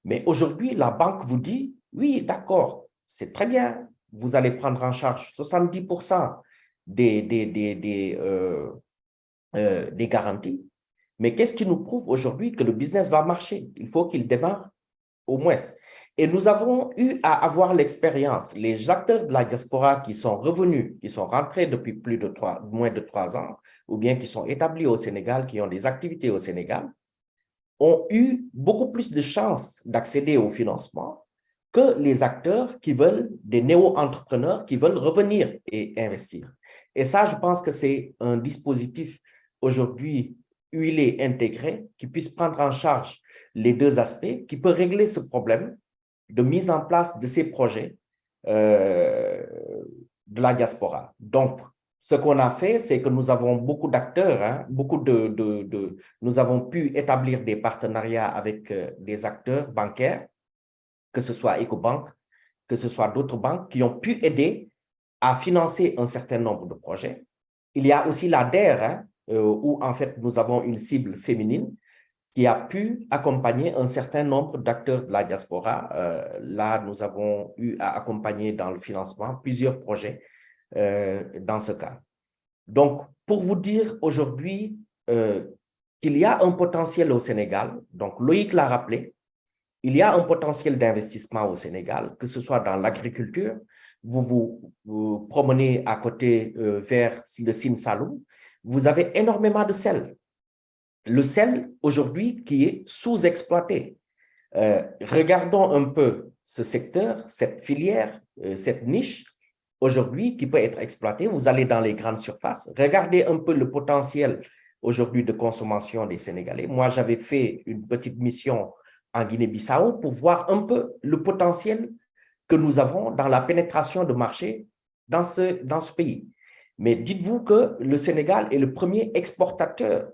Mais aujourd'hui, la banque vous dit, oui, d'accord, c'est très bien, vous allez prendre en charge 70% des garanties. Mais qu'est-ce qui nous prouve aujourd'hui que le business va marcher? Il faut qu'il démarre au moins. Et nous avons eu à avoir l'expérience, les acteurs de la diaspora qui sont revenus, qui sont rentrés depuis moins de 3 ans, ou bien qui sont établis au Sénégal, qui ont des activités au Sénégal, ont eu beaucoup plus de chances d'accéder au financement que les acteurs qui veulent, des néo-entrepreneurs qui veulent revenir et investir. Et ça, je pense que c'est un dispositif aujourd'hui huilé, intégré, qui puisse prendre en charge les deux aspects, qui peut régler ce problème de mise en place de ces projets de la diaspora. Donc, ce qu'on a fait, c'est que nous avons beaucoup d'acteurs, hein, nous avons pu établir des partenariats avec des acteurs bancaires, que ce soit Ecobank, que ce soit d'autres banques qui ont pu aider à financer un certain nombre de projets. Il y a aussi la DER, hein, où en fait nous avons une cible féminine qui a pu accompagner un certain nombre d'acteurs de la diaspora. Là, nous avons eu à accompagner dans le financement plusieurs projets dans ce cas. Donc, pour vous dire aujourd'hui qu'il y a un potentiel au Sénégal, donc Loïc l'a rappelé, il y a un potentiel d'investissement au Sénégal, que ce soit dans l'agriculture, vous promenez à côté vers le Sine Saloum, vous avez énormément de sel. Le sel, aujourd'hui, qui est sous-exploité. Regardons un peu ce secteur, cette filière, cette niche, aujourd'hui, qui peut être exploitée. Vous allez dans les grandes surfaces, regardez un peu le potentiel aujourd'hui de consommation des Sénégalais. Moi, j'avais fait une petite mission en Guinée-Bissau pour voir un peu le potentiel que nous avons dans la pénétration de marché dans ce pays. Mais dites-vous que le Sénégal est le premier exportateur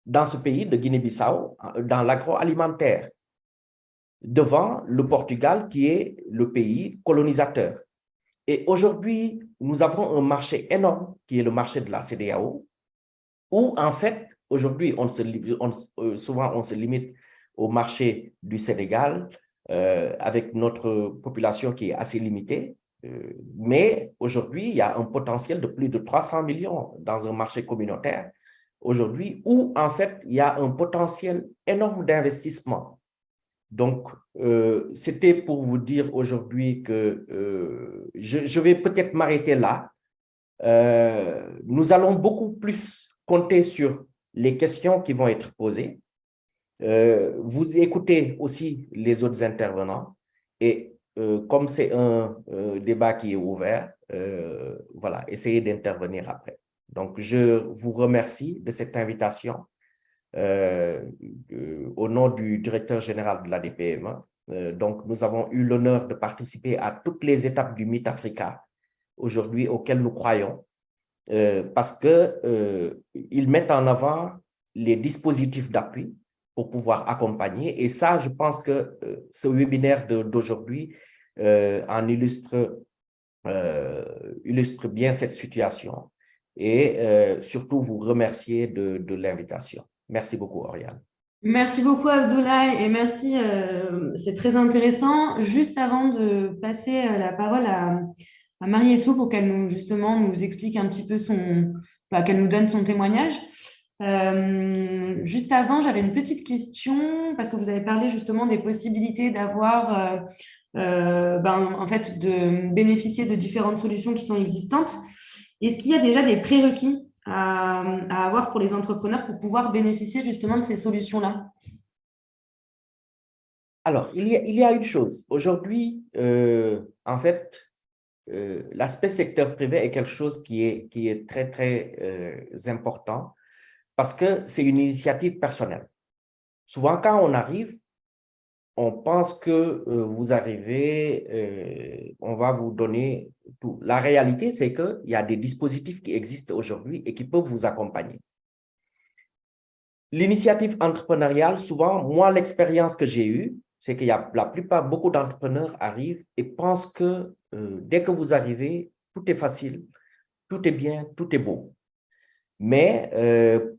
dans ce pays de Guinée-Bissau, dans l'agroalimentaire, devant le Portugal qui est le pays colonisateur. Et aujourd'hui, nous avons un marché énorme qui est le marché de la CEDEAO, où en fait, aujourd'hui, souvent on se limite au marché du Sénégal avec notre population qui est assez limitée. Mais aujourd'hui, il y a un potentiel de plus de 300 millions dans un marché communautaire aujourd'hui, où en fait, il y a un potentiel énorme d'investissement. Donc, c'était pour vous dire aujourd'hui que je vais peut-être m'arrêter là. Nous allons beaucoup plus compter sur les questions qui vont être posées. Vous écoutez aussi les autres intervenants et comme c'est un débat qui est ouvert, voilà, essayez d'intervenir après. Donc, je vous remercie de cette invitation au nom du directeur général de l'ADPME. Donc, nous avons eu l'honneur de participer à toutes les étapes du Meet Africa aujourd'hui auxquelles nous croyons parce qu'ils mettent en avant les dispositifs d'appui pour pouvoir accompagner. Et ça, je pense que ce webinaire d'aujourd'hui en illustre bien cette situation et surtout vous remercier de l'invitation. Merci beaucoup, Oriane. Merci beaucoup, Abdoulaye, et merci, c'est très intéressant. Juste avant de passer la parole à Marietou pour qu'elle nous explique un petit peu qu'elle nous donne son témoignage. Juste avant, j'avais une petite question parce que vous avez parlé justement des possibilités d'avoir, en fait, de bénéficier de différentes solutions qui sont existantes. Est-ce qu'il y a déjà des prérequis à avoir pour les entrepreneurs pour pouvoir bénéficier justement de ces solutions-là? Alors, il y a une chose. Aujourd'hui, en fait, l'aspect secteur privé est quelque chose qui est très, très important parce que c'est une initiative personnelle. Souvent, quand on arrive, on pense que vous arrivez, on va vous donner tout. La réalité, c'est qu'il y a des dispositifs qui existent aujourd'hui et qui peuvent vous accompagner. L'initiative entrepreneuriale, souvent, moi, l'expérience que j'ai eue, c'est qu'il y a beaucoup d'entrepreneurs arrivent et pensent que dès que vous arrivez, tout est facile, tout est bien, tout est beau. Mais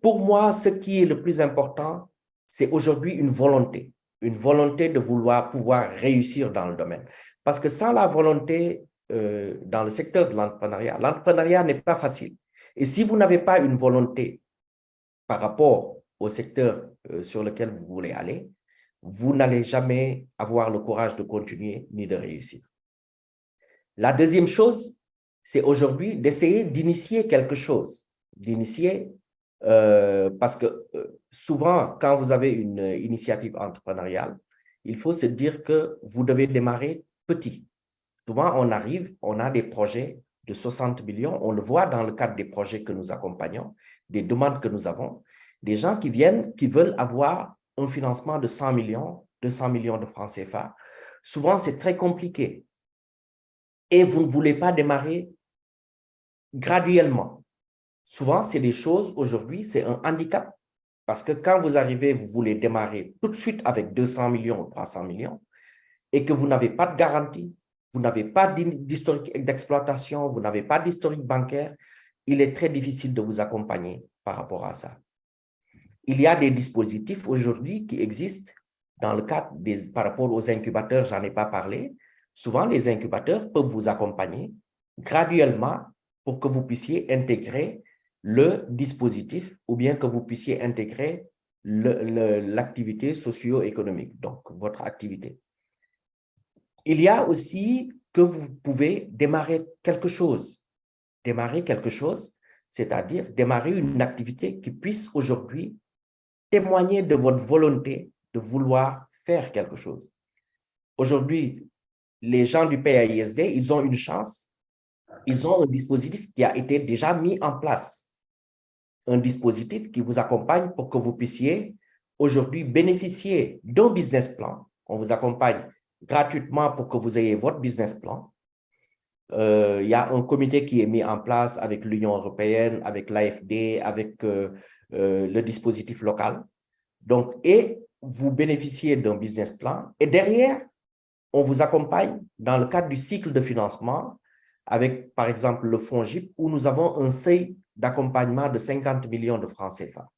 pour moi, ce qui est le plus important, c'est aujourd'hui une volonté de vouloir pouvoir réussir dans le domaine. Parce que sans la volonté dans le secteur de l'entrepreneuriat n'est pas facile. Et si vous n'avez pas une volonté par rapport au secteur sur lequel vous voulez aller, vous n'allez jamais avoir le courage de continuer ni de réussir. La deuxième chose, c'est aujourd'hui d'essayer d'initier quelque chose, parce que souvent, quand vous avez une initiative entrepreneuriale, il faut se dire que vous devez démarrer petit. Souvent, on a des projets de 60 millions, on le voit dans le cadre des projets que nous accompagnons, des demandes que nous avons, des gens qui viennent, qui veulent avoir un financement de 100 millions, 200 millions de francs CFA. Souvent, c'est très compliqué. Et vous ne voulez pas démarrer graduellement. Souvent, c'est des choses, aujourd'hui, c'est un handicap. Parce que quand vous arrivez, vous voulez démarrer tout de suite avec 200 millions ou 300 millions et que vous n'avez pas de garantie, vous n'avez pas d'historique d'exploitation, vous n'avez pas d'historique bancaire, il est très difficile de vous accompagner par rapport à ça. Il y a des dispositifs aujourd'hui qui existent dans le cadre par rapport aux incubateurs, j'en ai pas parlé. Souvent, les incubateurs peuvent vous accompagner graduellement pour que vous puissiez intégrer le dispositif ou bien que vous puissiez intégrer l'activité socio-économique, donc votre activité. Il y a aussi que vous pouvez démarrer quelque chose. Démarrer quelque chose, c'est-à-dire démarrer une activité qui puisse aujourd'hui témoigner de votre volonté de vouloir faire quelque chose. Aujourd'hui, les gens du PAISD, ils ont une chance. Ils ont un dispositif qui a été déjà mis en place. Un dispositif qui vous accompagne pour que vous puissiez aujourd'hui bénéficier d'un business plan. On vous accompagne gratuitement pour que vous ayez votre business plan. Il y a un comité qui est mis en place avec l'Union européenne, avec l'AFD, avec le dispositif local. Donc, et vous bénéficiez d'un business plan. Et derrière, on vous accompagne dans le cadre du cycle de financement avec, par exemple, le fonds GIP, où nous avons un seuil d'accompagnement de 50 millions de francs CFA.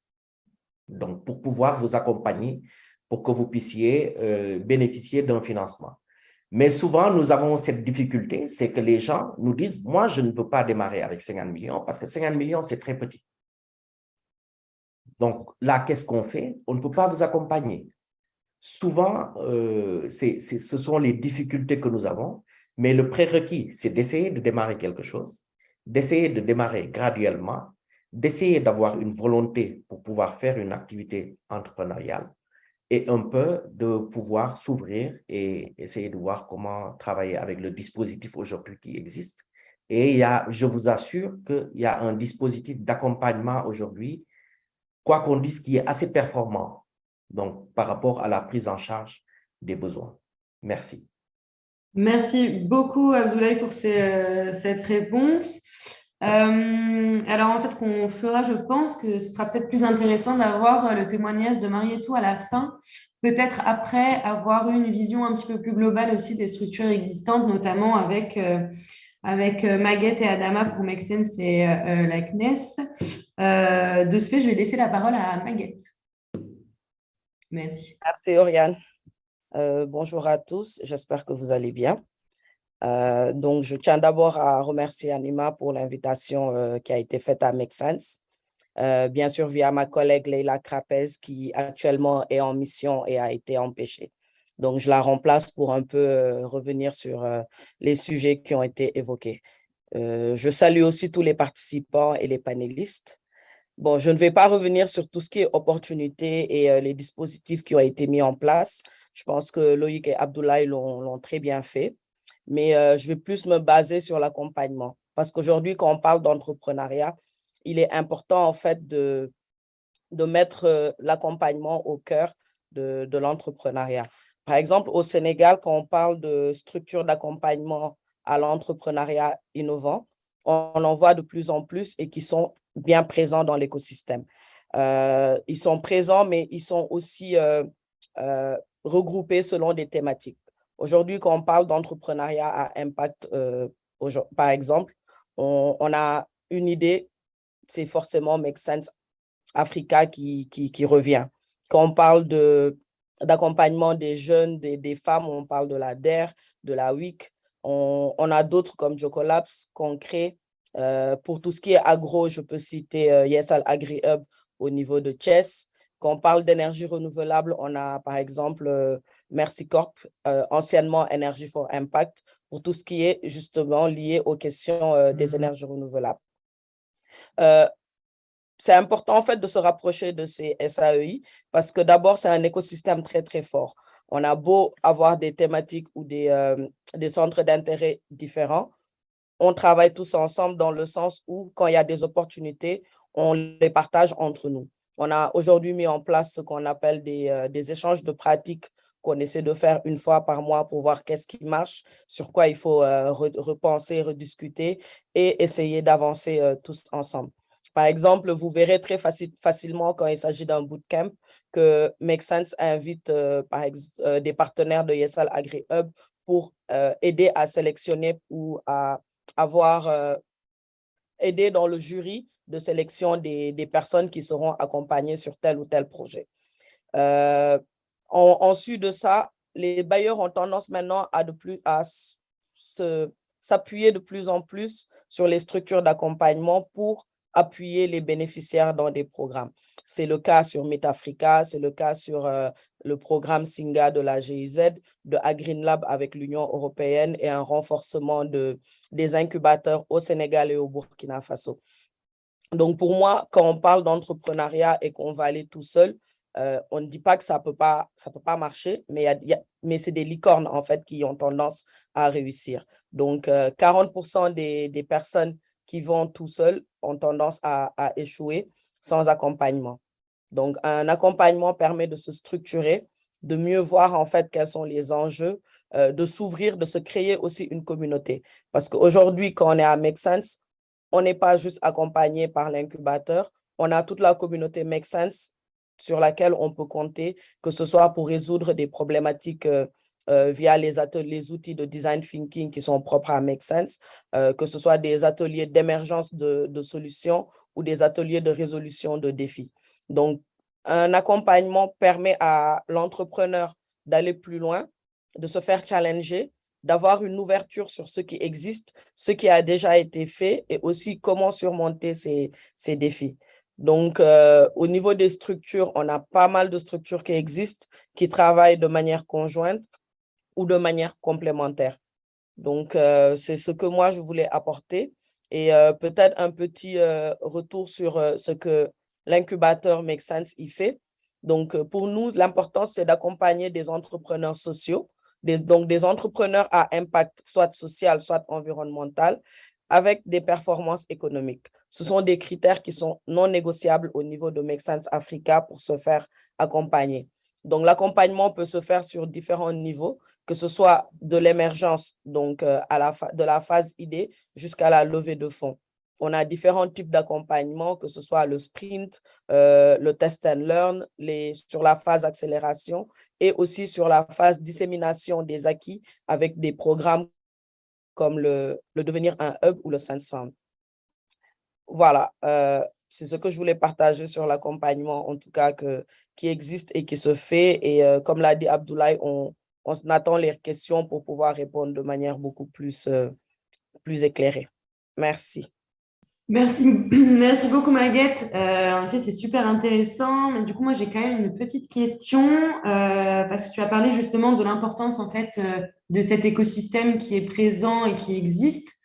Donc, pour pouvoir vous accompagner, pour que vous puissiez bénéficier d'un financement. Mais souvent, nous avons cette difficulté, c'est que les gens nous disent, moi, je ne veux pas démarrer avec 50 millions parce que 50 millions, c'est très petit. Donc là, qu'est-ce qu'on fait? On ne peut pas vous accompagner. Souvent, ce sont les difficultés que nous avons, mais le prérequis, c'est d'essayer de démarrer quelque chose, d'essayer de démarrer graduellement, d'essayer d'avoir une volonté pour pouvoir faire une activité entrepreneuriale et un peu de pouvoir s'ouvrir et essayer de voir comment travailler avec le dispositif aujourd'hui qui existe. Et je vous assure qu'il y a un dispositif d'accompagnement aujourd'hui, quoi qu'on dise, qui est assez performant, donc par rapport à la prise en charge des besoins. Merci. Merci beaucoup, Abdoulaye, pour cette réponse. Alors, en fait, ce qu'on fera, je pense que ce sera peut-être plus intéressant d'avoir le témoignage de Marietou à la fin, peut-être après avoir eu une vision un petit peu plus globale aussi des structures existantes, notamment avec Maguette et Adama pour Make Sense et la CNES. De ce fait, je vais laisser la parole à Maguette. Merci. Merci, Oriane. Bonjour à tous, j'espère que vous allez bien. Donc, je tiens d'abord à remercier Anima pour l'invitation qui a été faite à Make Sense, bien sûr via ma collègue Leila Crapez qui actuellement est en mission et a été empêchée. Donc, je la remplace pour un peu revenir sur les sujets qui ont été évoqués. Je salue aussi tous les participants et les panélistes. Bon, je ne vais pas revenir sur tout ce qui est opportunités et les dispositifs qui ont été mis en place. Je pense que Loïc et Abdoulaye l'ont très bien fait. Mais je vais plus me baser sur l'accompagnement. Parce qu'aujourd'hui, quand on parle d'entrepreneuriat, il est important en fait de mettre l'accompagnement au cœur de l'entrepreneuriat. Par exemple, au Sénégal, quand on parle de structures d'accompagnement à l'entrepreneuriat innovant, on en voit de plus en plus et qui sont bien présents dans l'écosystème. Ils sont présents, mais ils sont aussi regroupés selon des thématiques. Aujourd'hui, quand on parle d'entrepreneuriat à impact, par exemple, on a une idée c'est forcément Make Sense Africa qui revient. Quand on parle d'accompagnement des jeunes, des femmes, on parle de la DER, de la WIC. On a d'autres comme Jocolabs qu'on crée. Pour tout ce qui est agro, je peux citer YesAl Agri Hub au niveau de Chess. Quand on parle d'énergie renouvelable, on a par exemple Merci Corp, anciennement Energy for Impact, pour tout ce qui est justement lié aux questions des énergies renouvelables. C'est important en fait de se rapprocher de ces SAEI parce que d'abord, c'est un écosystème très, très fort. On a beau avoir des thématiques ou des centres d'intérêt différents, on travaille tous ensemble dans le sens où quand il y a des opportunités, on les partage entre nous. On a aujourd'hui mis en place ce qu'on appelle des échanges de pratiques qu'on essaie de faire une fois par mois pour voir qu'est-ce qui marche, sur quoi il faut repenser, rediscuter et essayer d'avancer tous ensemble. Par exemple, vous verrez très facilement quand il s'agit d'un bootcamp que Make Sense invite des partenaires de YesAl Agri Hub pour aider à sélectionner ou à aider dans le jury de sélection des personnes qui seront accompagnées sur tel ou tel projet. Ensuite de ça, les bailleurs ont tendance maintenant à s'appuyer de plus en plus sur les structures d'accompagnement pour appuyer les bénéficiaires dans des programmes. C'est le cas sur MetAfrica, c'est le cas sur le programme SINGA de la GIZ, de AgreenLab avec l'Union européenne et un renforcement des incubateurs au Sénégal et au Burkina Faso. Donc, pour moi, quand on parle d'entrepreneuriat et qu'on va aller tout seul, on ne dit pas que ça peut pas marcher, mais c'est des licornes, en fait, qui ont tendance à réussir. Donc, 40% des personnes qui vont tout seuls ont tendance à échouer sans accompagnement. Donc, un accompagnement permet de se structurer, de mieux voir, en fait, quels sont les enjeux, de s'ouvrir, de se créer aussi une communauté. Parce qu'aujourd'hui, quand on est à Make Sense, on n'est pas juste accompagné par l'incubateur, on a toute la communauté Make Sense sur laquelle on peut compter, que ce soit pour résoudre des problématiques via les outils de design thinking qui sont propres à Make Sense, que ce soit des ateliers d'émergence de solutions ou des ateliers de résolution de défis. Donc, un accompagnement permet à l'entrepreneur d'aller plus loin, de se faire challenger, d'avoir une ouverture sur ce qui existe, ce qui a déjà été fait et aussi comment surmonter ces défis. Donc, au niveau des structures, on a pas mal de structures qui existent, qui travaillent de manière conjointe ou de manière complémentaire. Donc, c'est ce que moi, je voulais apporter et peut-être un petit retour sur ce que l'incubateur Make Sense y fait. Donc, pour nous, l'important, c'est d'accompagner des entrepreneurs sociaux, donc des entrepreneurs à impact, soit social, soit environnemental, avec des performances économiques. Ce sont des critères qui sont non négociables au niveau de Make Sense Africa pour se faire accompagner. Donc, l'accompagnement peut se faire sur différents niveaux, que ce soit de l'émergence, donc de la phase idée jusqu'à la levée de fonds. On a différents types d'accompagnement, que ce soit le sprint, le test and learn, sur la phase accélération et aussi sur la phase dissémination des acquis avec des programmes comme le devenir un hub ou le Sense Farm. Voilà, c'est ce que je voulais partager sur l'accompagnement, en tout cas, qui existe et qui se fait. Et comme l'a dit Abdoulaye, on attend les questions pour pouvoir répondre de manière beaucoup plus éclairée. Merci. Merci beaucoup Maguette. En effet, c'est super intéressant. Mais du coup, moi, j'ai quand même une petite question parce que tu as parlé justement de l'importance en fait de cet écosystème qui est présent et qui existe.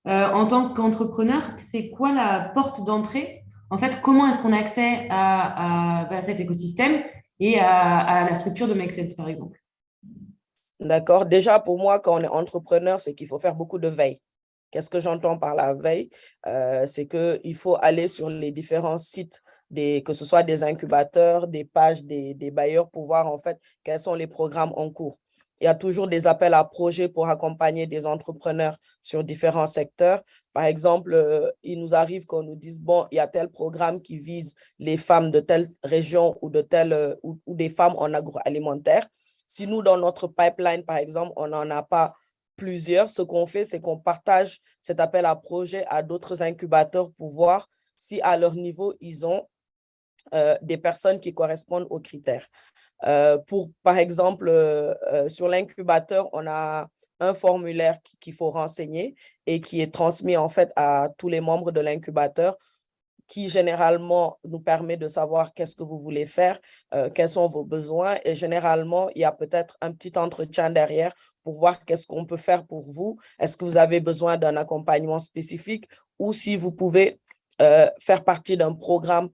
En tant qu'entrepreneur, c'est quoi la porte d'entrée? En fait, comment est-ce qu'on a accès à cet écosystème et à la structure de Make Sense, par exemple? D'accord. Déjà, pour moi, quand on est entrepreneur, c'est qu'il faut faire beaucoup de veille. Qu'est-ce que j'entends par la veille? C'est qu'il faut aller sur les différents sites, que ce soit des incubateurs, des pages des bailleurs pour voir en fait quels sont les programmes en cours. Il y a toujours des appels à projets pour accompagner des entrepreneurs sur différents secteurs. Par exemple, il nous arrive qu'on nous dise, bon, il y a tel programme qui vise les femmes de telle région ou ou des femmes en agroalimentaire. Si nous, dans notre pipeline, par exemple, on n'en a pas plusieurs, ce qu'on fait, c'est qu'on partage cet appel à projet à d'autres incubateurs pour voir si à leur niveau, ils ont des personnes qui correspondent aux critères. Par exemple, sur l'incubateur, on a un formulaire qu'il faut renseigner et qui est transmis en fait à tous les membres de l'incubateur, qui généralement nous permet de savoir qu'est-ce que vous voulez faire, quels sont vos besoins, et généralement, il y a peut-être un petit entretien derrière pour voir qu'est-ce qu'on peut faire pour vous. Est-ce que vous avez besoin d'un accompagnement spécifique ou si vous pouvez faire partie d'un programme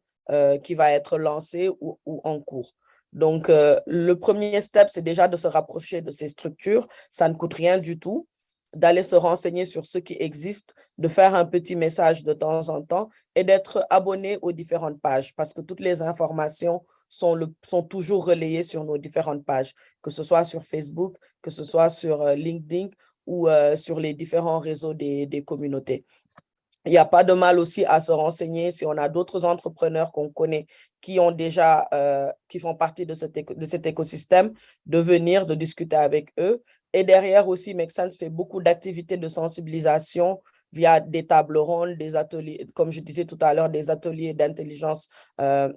qui va être lancé ou en cours. Donc, le premier step, c'est déjà de se rapprocher de ces structures. Ça ne coûte rien du tout, d'aller se renseigner sur ce qui existe, de faire un petit message de temps en temps et d'être abonné aux différentes pages parce que toutes les informations sont toujours relayées sur nos différentes pages, que ce soit sur Facebook, que ce soit sur LinkedIn ou sur les différents réseaux des communautés. Il n'y a pas de mal aussi à se renseigner si on a d'autres entrepreneurs qu'on connaît qui ont déjà, qui font partie de cet écosystème, de venir, de discuter avec eux. Et derrière aussi, Make Sense fait beaucoup d'activités de sensibilisation via des tables rondes, des ateliers, comme je disais tout à l'heure, des ateliers d'intelligence, de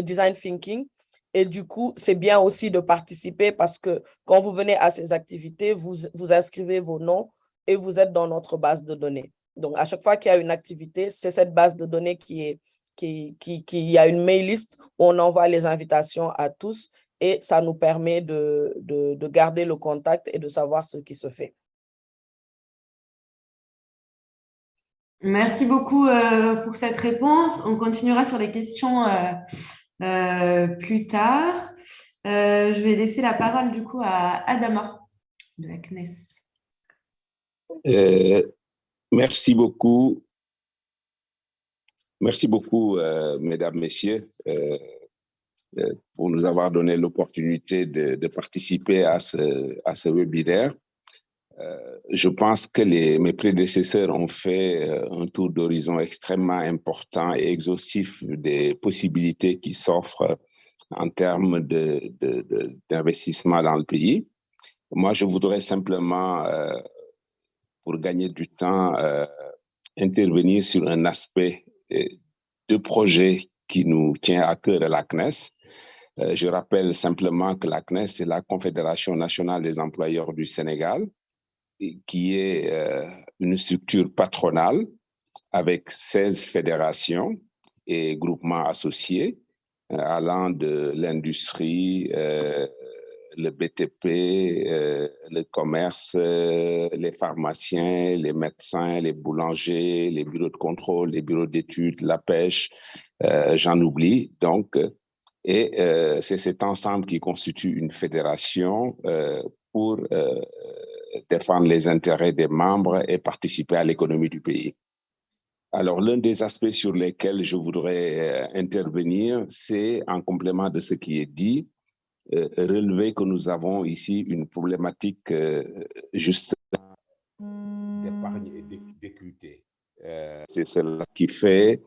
design thinking. Et du coup, c'est bien aussi de participer parce que quand vous venez à ces activités, vous inscrivez vos noms et vous êtes dans notre base de données. Donc, à chaque fois qu'il y a une activité, c'est cette base de données qui y a une mail list où on envoie les invitations à tous et ça nous permet de garder le contact et de savoir ce qui se fait. Merci beaucoup pour cette réponse. On continuera sur les questions plus tard. Je vais laisser la parole du coup à Adama de la CNES. Merci beaucoup. Merci beaucoup, mesdames, messieurs, pour nous avoir donné l'opportunité de participer à ce webinaire. Je pense que mes prédécesseurs ont fait un tour d'horizon extrêmement important et exhaustif des possibilités qui s'offrent en termes d'investissement dans le pays. Moi, je voudrais simplement, pour gagner du temps, intervenir sur un aspect de projet qui nous tient à cœur à la CNES. Je rappelle simplement que la CNES, c'est la Confédération nationale des employeurs du Sénégal, qui est une structure patronale avec 16 fédérations et groupements associés, allant de l'industrie, le BTP, le commerce, les pharmaciens, les médecins, les boulangers, les bureaux de contrôle, les bureaux d'études, la pêche, j'en oublie. Donc, c'est cet ensemble qui constitue une fédération pour défendre les intérêts des membres et participer à l'économie du pays. Alors, l'un des aspects sur lesquels je voudrais intervenir, c'est, en complément de ce qui est dit, relever que nous avons ici une problématique juste d'épargne et d'équité. C'est cela qui fait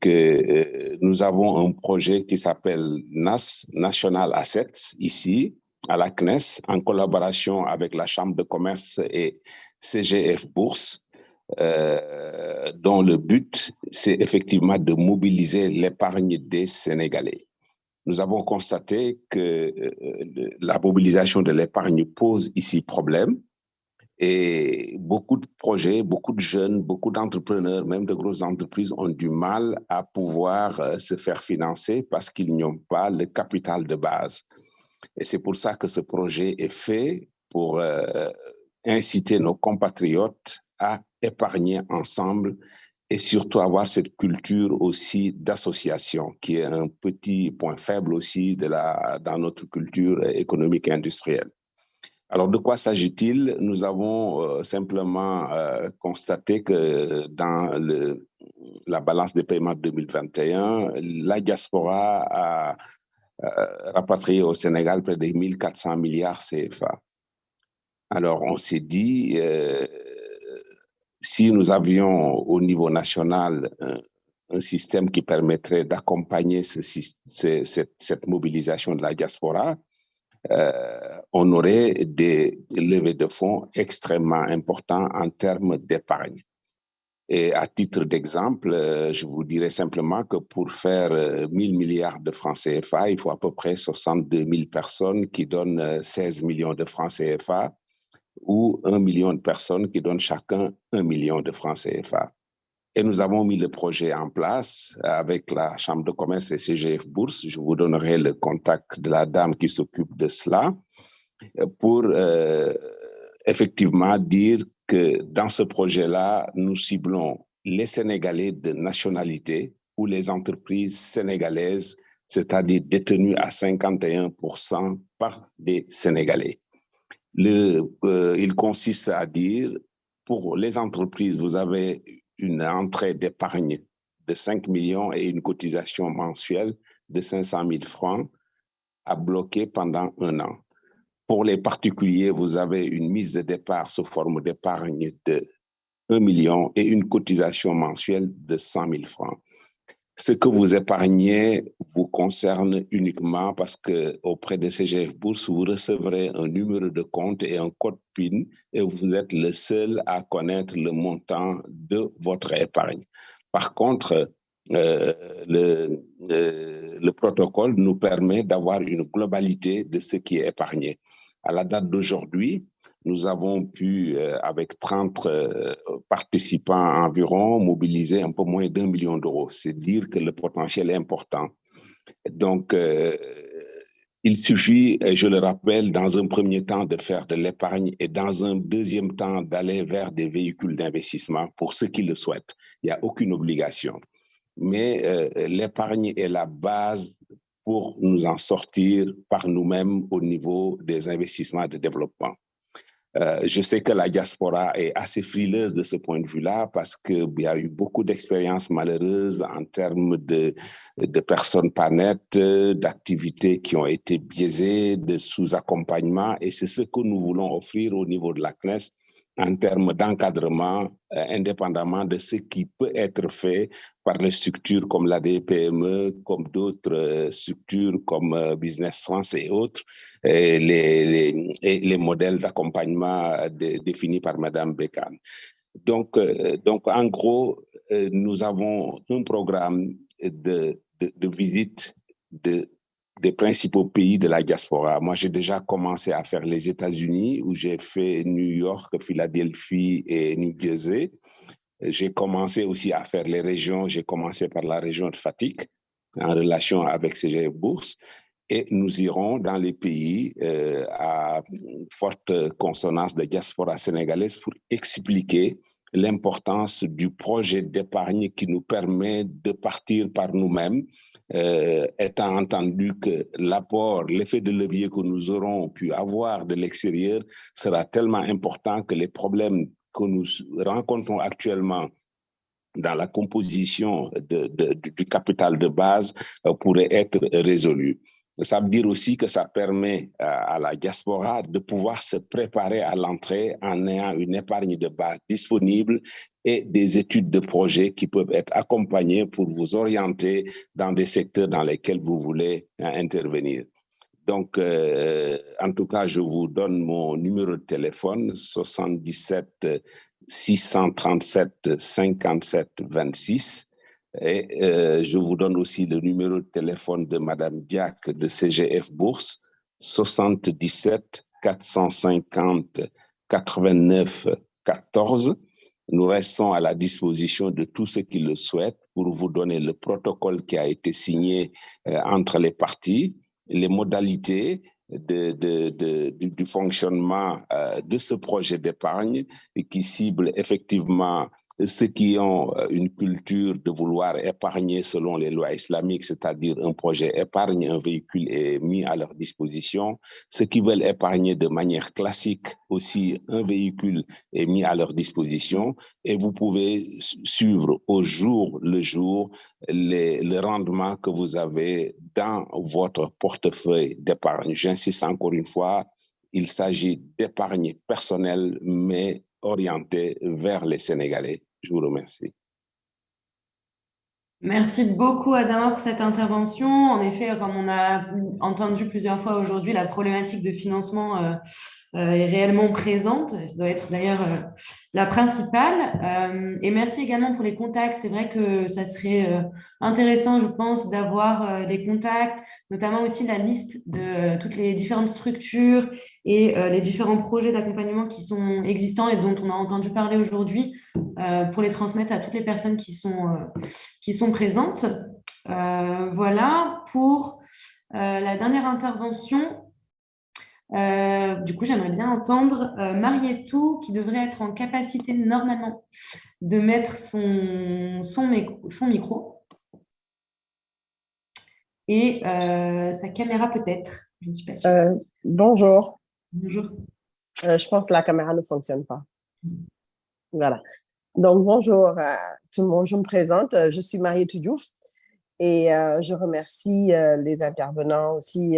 que nous avons un projet qui s'appelle NAS, National Assets, ici, à la CNES, en collaboration avec la Chambre de commerce et CGF Bourse, dont le but, c'est effectivement de mobiliser l'épargne des Sénégalais. Nous avons constaté que la mobilisation de l'épargne pose ici problème et beaucoup de projets, beaucoup de jeunes, beaucoup d'entrepreneurs, même de grosses entreprises ont du mal à pouvoir se faire financer parce qu'ils n'ont pas le capital de base. Et c'est pour ça que ce projet est fait pour inciter nos compatriotes à épargner ensemble et surtout avoir cette culture aussi d'association, qui est un petit point faible aussi dans notre culture économique et industrielle. Alors, de quoi s'agit-il? Nous avons simplement constaté que dans la balance des paiements de 2021, la diaspora a rapatrié au Sénégal près de 1 400 milliards CFA. Alors, on s'est dit, si nous avions au niveau national un système qui permettrait d'accompagner cette mobilisation de la diaspora, on aurait des levées de fonds extrêmement importants en termes d'épargne. Et à titre d'exemple, je vous dirais simplement que pour faire 1000 milliards de francs CFA, il faut à peu près 62 000 personnes qui donnent 16 millions de francs CFA ou 1 million de personnes qui donnent chacun 1 million de francs CFA. Et nous avons mis le projet en place avec la Chambre de commerce et CGF Bourse. Je vous donnerai le contact de la dame qui s'occupe de cela pour effectivement dire que dans ce projet-là, nous ciblons les Sénégalais de nationalité ou les entreprises sénégalaises, c'est-à-dire détenues à 51% par des Sénégalais. Il consiste à dire, pour les entreprises, vous avez une entrée d'épargne de 5 millions et une cotisation mensuelle de 500 000 francs à bloquer pendant 1 an. Pour les particuliers, vous avez une mise de départ sous forme d'épargne de 1 million et une cotisation mensuelle de 100 000 francs. Ce que vous épargnez vous concerne uniquement parce qu'auprès de CGF Bourse, vous recevrez un numéro de compte et un code PIN et vous êtes le seul à connaître le montant de votre épargne. Par contre, le protocole nous permet d'avoir une globalité de ce qui est épargné. À la date d'aujourd'hui, nous avons pu, avec 30 participants environ, mobiliser un peu moins d'1 million d'euros. C'est dire que le potentiel est important. Donc, il suffit, je le rappelle, dans un premier temps de faire de l'épargne et dans un deuxième temps d'aller vers des véhicules d'investissement pour ceux qui le souhaitent. Il n'y a aucune obligation. Mais l'épargne est la base pour nous en sortir par nous-mêmes au niveau des investissements de développement. Je sais que la diaspora est assez frileuse de ce point de vue-là parce qu'il y a eu beaucoup d'expériences malheureuses en termes de personnes pas nettes, d'activités qui ont été biaisées, de sous-accompagnement, et c'est ce que nous voulons offrir au niveau de la CNES en termes d'encadrement, indépendamment de ce qui peut être fait par les structures comme l'ADPME, comme d'autres structures comme Business France et autres, et les modèles d'accompagnement définis par Madame Bécane. Donc, en gros, nous avons un programme de visite des principaux pays de la diaspora. Moi, j'ai déjà commencé à faire les États-Unis, où j'ai fait New York, Philadelphie et New Jersey. J'ai commencé aussi à faire les régions. J'ai commencé par la région de Fatick, en relation avec CGF Bourse. Et nous irons dans les pays à forte consonance de diaspora sénégalaise pour expliquer l'importance du projet d'épargne qui nous permet de partir par nous-mêmes, étant entendu que l'apport, l'effet de levier que nous aurons pu avoir de l'extérieur sera tellement important que les problèmes que nous rencontrons actuellement dans la composition du capital de base pourraient être résolus. Ça veut dire aussi que ça permet à la diaspora de pouvoir se préparer à l'entrée en ayant une épargne de base disponible et des études de projet qui peuvent être accompagnées pour vous orienter dans des secteurs dans lesquels vous voulez intervenir. Donc, en tout cas, je vous donne mon numéro de téléphone, 77 637 57 26. Et je vous donne aussi le numéro de téléphone de Madame Diack de CGF Bourse, 77 450 89 14. Nous restons à la disposition de tous ceux qui le souhaitent pour vous donner le protocole qui a été signé entre les parties, les modalités du fonctionnement de ce projet d'épargne qui cible effectivement ceux qui ont une culture de vouloir épargner selon les lois islamiques, c'est-à-dire un projet épargne, un véhicule est mis à leur disposition. Ceux qui veulent épargner de manière classique, aussi un véhicule est mis à leur disposition et vous pouvez suivre au jour le jour le rendement que vous avez dans votre portefeuille d'épargne. J'insiste encore une fois, il s'agit d'épargne personnelle, mais orientée vers les Sénégalais. Je vous remercie. Merci beaucoup, Adama, pour cette intervention. En effet, comme on a entendu plusieurs fois aujourd'hui, la problématique de financement est réellement présente. Ça doit être d'ailleurs la principale. Et merci également pour les contacts. C'est vrai que ça serait intéressant, je pense, d'avoir les contacts, notamment aussi la liste de toutes les différentes structures et les différents projets d'accompagnement qui sont existants et dont on a entendu parler aujourd'hui pour les transmettre à toutes les personnes qui sont présentes. Voilà pour la dernière intervention. Du coup, j'aimerais bien entendre Marietou, qui devrait être en capacité normalement de mettre son micro et sa caméra peut-être. Je ne suis pas sûre. Bonjour. Bonjour. Je pense que la caméra ne fonctionne pas. Voilà. Donc, bonjour à tout le monde. Je me présente. Je suis Marietou Diouf et je remercie les intervenants aussi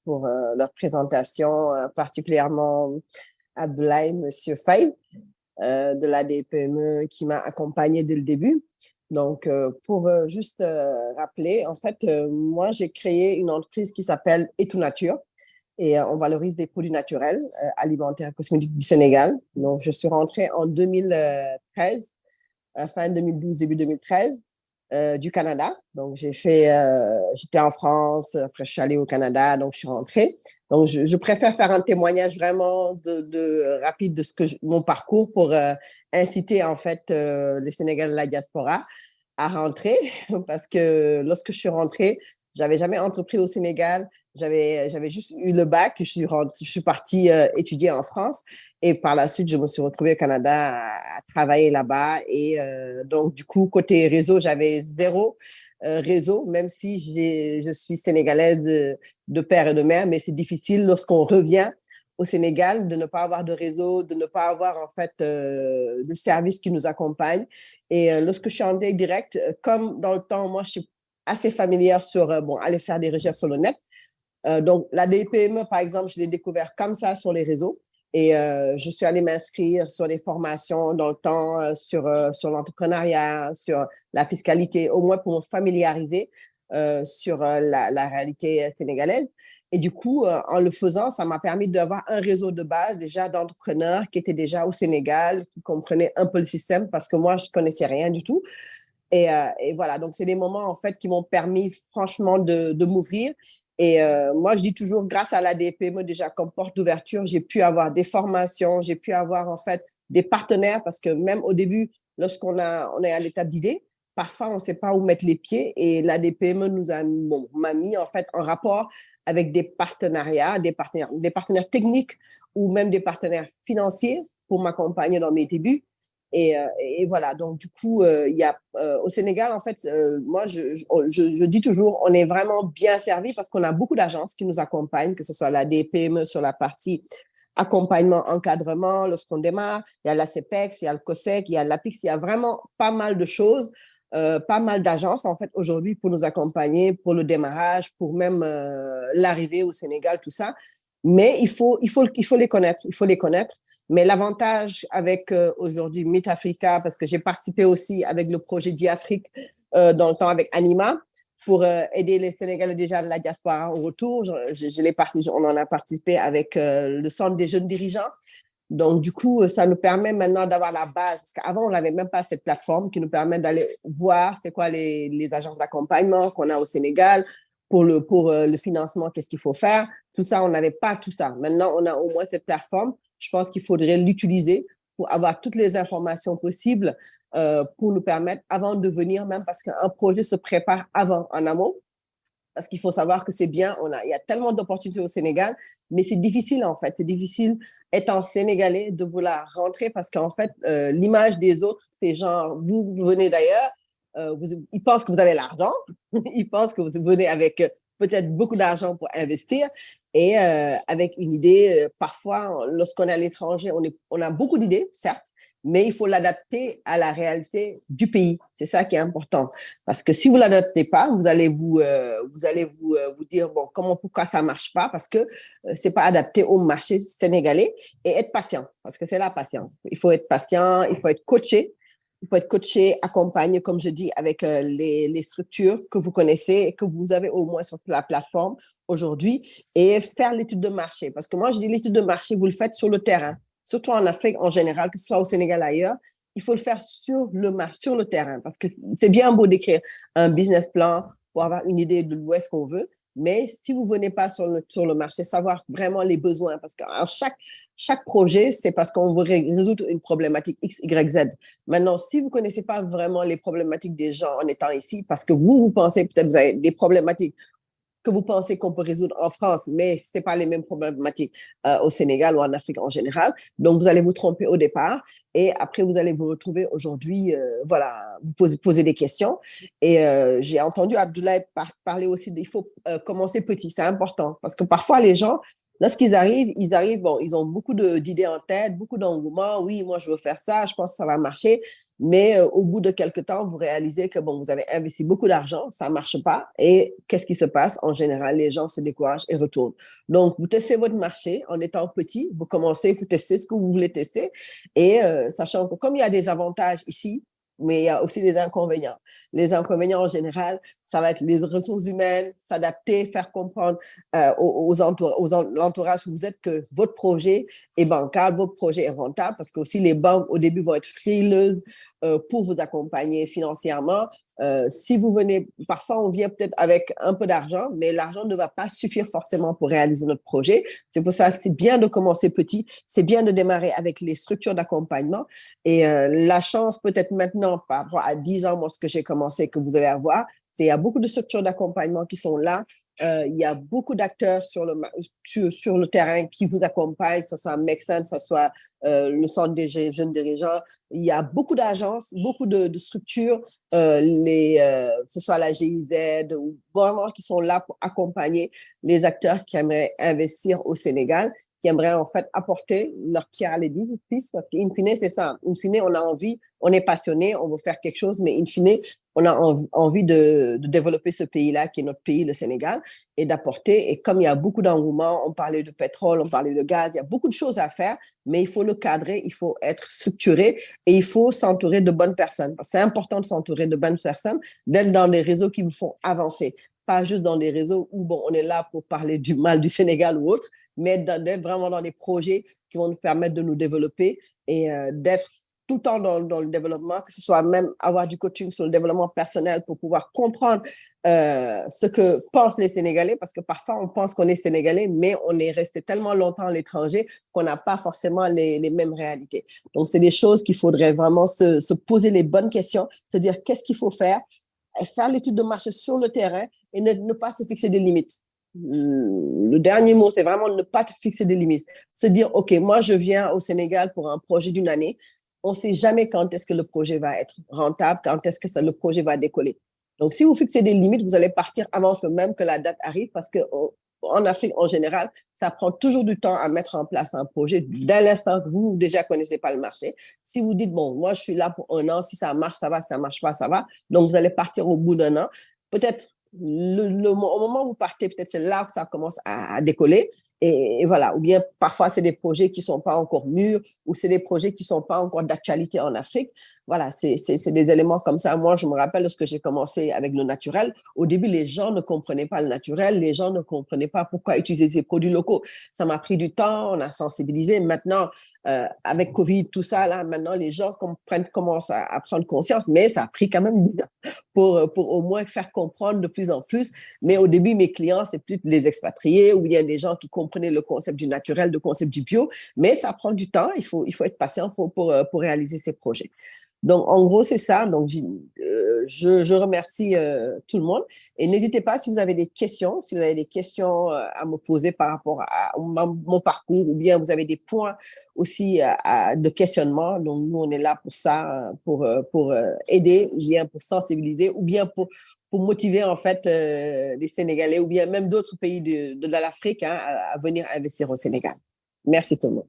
pour leur présentation, particulièrement Abdoulaye, Monsieur Faye de la DPME qui m'a accompagnée dès le début. Donc, pour juste rappeler, en fait, moi, j'ai créé une entreprise qui s'appelle Etou Nature. Et on valorise des produits naturels, alimentaires et cosmétiques du Sénégal. Donc, je suis rentrée en 2013, fin 2012, début 2013, du Canada. Donc, j'étais en France, après je suis allée au Canada, donc je suis rentrée. Donc, je préfère faire un témoignage vraiment rapide de mon parcours pour inciter en fait les Sénégalais de la diaspora à rentrer, parce que lorsque je suis rentrée, j'avais jamais entrepris au Sénégal. J'avais juste eu le bac, je suis partie étudier en France et par la suite, je me suis retrouvée au Canada à travailler là-bas. Et donc, du coup, côté réseau, j'avais zéro réseau, même si je suis sénégalaise de père et de mère, mais c'est difficile lorsqu'on revient au Sénégal de ne pas avoir de réseau, de ne pas avoir en fait de services qui nous accompagnent. Et lorsque je suis en direct, comme dans le temps, moi, je suis assez familière sur aller faire des recherches sur le net. Donc, la DPME, par exemple, je l'ai découvert comme ça sur les réseaux et je suis allée m'inscrire sur des formations dans le temps sur l'entrepreneuriat, sur la fiscalité, au moins pour me familiariser sur la réalité sénégalaise. Et du coup, en le faisant, ça m'a permis d'avoir un réseau de base déjà d'entrepreneurs qui étaient déjà au Sénégal, qui comprenaient un peu le système parce que moi, je ne connaissais rien du tout. Et voilà, donc c'est des moments en fait qui m'ont permis franchement de m'ouvrir. Et moi, je dis toujours, grâce à la DPME, déjà comme porte d'ouverture, j'ai pu avoir des formations, j'ai pu avoir en fait des partenaires parce que même au début, lorsqu'on est à l'étape d'idée, parfois on ne sait pas où mettre les pieds et la DPME m'a mis en fait en rapport avec des partenariats, des partenaires techniques ou même des partenaires financiers pour m'accompagner dans mes débuts. Et voilà, donc du coup, il y a au Sénégal, en fait, moi, je dis toujours, on est vraiment bien servi parce qu'on a beaucoup d'agences qui nous accompagnent, que ce soit la DPME sur la partie accompagnement, encadrement, lorsqu'on démarre, il y a la CEPEX, il y a le COSEC, il y a l'APIX, il y a vraiment pas mal de choses, pas mal d'agences, en fait, aujourd'hui, pour nous accompagner, pour le démarrage, pour même l'arrivée au Sénégal, tout ça. Mais il faut les connaître, il faut les connaître. Mais l'avantage avec aujourd'hui Meet Africa, parce que j'ai participé aussi avec le projet d'Afrique dans le temps avec Anima pour aider les Sénégalais déjà de la diaspora au retour. On en a participé avec le Centre des jeunes dirigeants. Donc, du coup, ça nous permet maintenant d'avoir la base. Parce qu'avant, on n'avait même pas cette plateforme qui nous permet d'aller voir c'est quoi les agences d'accompagnement qu'on a au Sénégal pour le financement, qu'est-ce qu'il faut faire. Tout ça, on n'avait pas tout ça. Maintenant, on a au moins cette plateforme. Je pense qu'il faudrait l'utiliser pour avoir toutes les informations possibles pour nous permettre, avant de venir même, parce qu'un projet se prépare avant, en amont, parce qu'il faut savoir que c'est bien, il y a tellement d'opportunités au Sénégal, mais c'est difficile en fait, c'est difficile étant sénégalais de vouloir rentrer parce qu'en fait, l'image des autres, c'est genre, vous venez d'ailleurs, ils pensent que vous avez l'argent, ils pensent que vous venez avec peut-être beaucoup d'argent pour investir et avec une idée, parfois, lorsqu'on est à l'étranger, on a beaucoup d'idées, certes, mais il faut l'adapter à la réalité du pays. C'est ça qui est important. Parce que si vous ne l'adaptez pas, vous allez vous dire, bon, pourquoi ça ne marche pas? Parce que ce n'est pas adapté au marché sénégalais et être patient, parce que c'est la patience. Il faut être patient, il faut être coaché. il faut être coaché, accompagné, comme je dis, avec les structures que vous connaissez et que vous avez au moins sur la plateforme aujourd'hui et faire l'étude de marché. Parce que moi, je dis l'étude de marché, vous le faites sur le terrain, surtout en Afrique en général, que ce soit au Sénégal ailleurs. Il faut le faire sur le terrain parce que c'est bien beau d'écrire un business plan pour avoir une idée de où est-ce qu'on veut. Mais si vous ne venez pas sur le marché, savoir vraiment les besoins, parce que chaque projet, c'est parce qu'on veut résoudre une problématique X, Y, Z. Maintenant, si vous ne connaissez pas vraiment les problématiques des gens en étant ici, parce que vous pensez peut-être que vous avez des problématiques que vous pensez qu'on peut résoudre en France, mais ce n'est pas les mêmes problématiques au Sénégal ou en Afrique en général. Donc, vous allez vous tromper au départ et après, vous allez vous retrouver aujourd'hui, voilà, vous poser des questions. Et j'ai entendu Abdoulaye parler aussi qu'il faut commencer petit, c'est important parce que parfois, les gens, lorsqu'ils arrivent, bon, ils ont beaucoup d'idées en tête, beaucoup d'engouement. Oui, moi, je veux faire ça, je pense que ça va marcher. Mais au bout de quelques temps, vous réalisez que bon, vous avez investi beaucoup d'argent, ça ne marche pas. Et qu'est-ce qui se passe? En général, les gens se découragent et retournent. Donc, vous testez votre marché en étant petit. Vous commencez, vous testez ce que vous voulez tester. Et sachant que comme il y a des avantages ici, mais il y a aussi des inconvénients. Les inconvénients, en général, ça va être les ressources humaines, s'adapter, faire comprendre l'entourage que vous êtes que votre projet est bancable, votre projet est rentable, parce que aussi les banques, au début, vont être frileuses pour vous accompagner financièrement. Si vous venez, parfois on vient peut-être avec un peu d'argent, mais l'argent ne va pas suffire forcément pour réaliser notre projet. C'est pour ça que c'est bien de commencer petit, c'est bien de démarrer avec les structures d'accompagnement. Et la chance peut-être maintenant, par rapport à 10 ans, moi, ce que j'ai commencé, que vous allez avoir, c'est qu'il y a beaucoup de structures d'accompagnement qui sont là. Il y a beaucoup d'acteurs sur le terrain qui vous accompagnent, que ce soit Make Sense, que ce soit le Centre des jeunes dirigeants. Il y a beaucoup d'agences, beaucoup de structures, que ce soit la GIZ, ou vraiment qui sont là pour accompagner les acteurs qui aimeraient investir au Sénégal, qui aimeraient en fait apporter leur pierre à l'édifice. Parce qu'in fine, c'est ça. In fine, on a envie, on est passionné, on veut faire quelque chose, mais in fine, on a envie de développer ce pays-là, qui est notre pays, le Sénégal, et d'apporter. Et comme il y a beaucoup d'engouement, on parlait de pétrole, on parlait de gaz, il y a beaucoup de choses à faire, mais il faut le cadrer, il faut être structuré et il faut s'entourer de bonnes personnes. C'est important de s'entourer de bonnes personnes, d'être dans des réseaux qui vous font avancer. Pas juste dans des réseaux où bon, on est là pour parler du mal du Sénégal ou autre, mais d'être vraiment dans des projets qui vont nous permettre de nous développer et d'être tout le temps dans le développement, que ce soit même avoir du coaching sur le développement personnel pour pouvoir comprendre ce que pensent les Sénégalais, parce que parfois on pense qu'on est Sénégalais, mais on est resté tellement longtemps à l'étranger qu'on n'a pas forcément les mêmes réalités. Donc, c'est des choses qu'il faudrait vraiment se poser les bonnes questions, se dire qu'est-ce qu'il faut faire l'étude de marché sur le terrain et ne pas se fixer des limites. Le dernier mot, c'est vraiment ne pas te fixer des limites. Se dire, OK, moi, je viens au Sénégal pour un projet d'une année. On ne sait jamais quand est-ce que le projet va être rentable, quand est-ce que le projet va décoller. Donc, si vous fixez des limites, vous allez partir avant même que la date arrive parce qu'en Afrique, en général, ça prend toujours du temps à mettre en place un projet. Dès l'instant que vous déjà connaissez pas le marché, si vous dites, bon, moi, je suis là pour 1 an, si ça marche, ça va, si ça marche pas, ça va. Donc, vous allez partir au bout d'1 an. Peut-être, au moment où vous partez, peut-être c'est là que ça commence à décoller. Et voilà, ou bien parfois c'est des projets qui ne sont pas encore mûrs ou c'est des projets qui ne sont pas encore d'actualité en Afrique. Voilà, c'est des éléments comme ça. Moi, je me rappelle lorsque j'ai commencé avec le naturel, au début, les gens ne comprenaient pas le naturel, les gens ne comprenaient pas pourquoi utiliser ces produits locaux. Ça m'a pris du temps, on a sensibilisé. Maintenant, avec Covid, tout ça, là, maintenant, les gens commencent à prendre conscience, mais ça a pris quand même du temps pour au moins faire comprendre de plus en plus. Mais au début, mes clients, c'est plus les expatriés ou il y a des gens qui comprenaient le concept du naturel, le concept du bio, mais ça prend du temps, il faut être patient pour réaliser ces projets. Donc, en gros, c'est ça. Donc, je remercie tout le monde. Et n'hésitez pas, si vous avez des questions, à me poser par rapport à mon parcours ou bien vous avez des points aussi de questionnement. Donc, nous, on est là pour ça, pour aider, ou bien pour sensibiliser, ou bien pour motiver, en fait, les Sénégalais ou bien même d'autres pays de l'Afrique à venir investir au Sénégal. Merci tout le monde.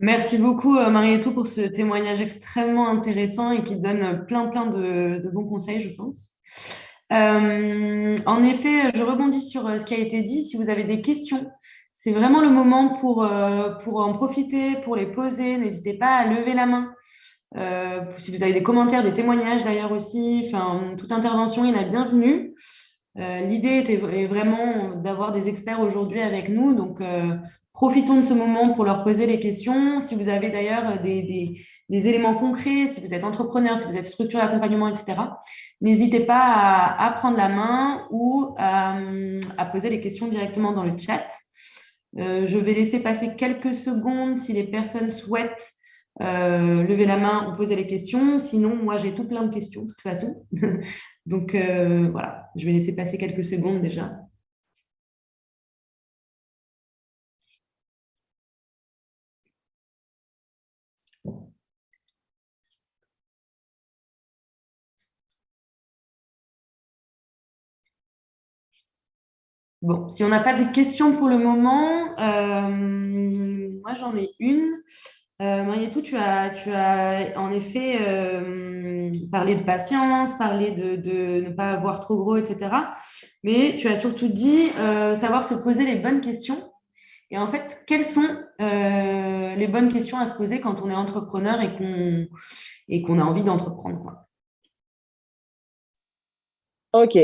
Merci beaucoup, Marietou, pour ce témoignage extrêmement intéressant et qui donne plein de bons conseils, je pense. En effet, je rebondis sur ce qui a été dit. Si vous avez des questions, c'est vraiment le moment pour en profiter, pour les poser. N'hésitez pas à lever la main Si vous avez des commentaires, des témoignages d'ailleurs aussi, enfin, toute intervention est la bienvenue. L'idée est vraiment d'avoir des experts aujourd'hui avec nous, donc profitons de ce moment pour leur poser les questions. Si vous avez d'ailleurs des éléments concrets, si vous êtes entrepreneur, si vous êtes structure d'accompagnement, etc., n'hésitez pas à prendre la main ou à poser les questions directement dans le chat. Je vais laisser passer quelques secondes si les personnes souhaitent lever la main ou poser les questions. Sinon, moi, j'ai tout plein de questions de toute façon. Donc, voilà, je vais laisser passer quelques secondes déjà. Bon, si on n'a pas de questions pour le moment, moi, j'en ai une. Marietou, tu as en effet parlé de patience, parlé de ne pas avoir trop gros, etc. Mais tu as surtout dit savoir se poser les bonnes questions. Et en fait, quelles sont les bonnes questions à se poser quand on est entrepreneur et qu'on a envie d'entreprendre, quoi. OK,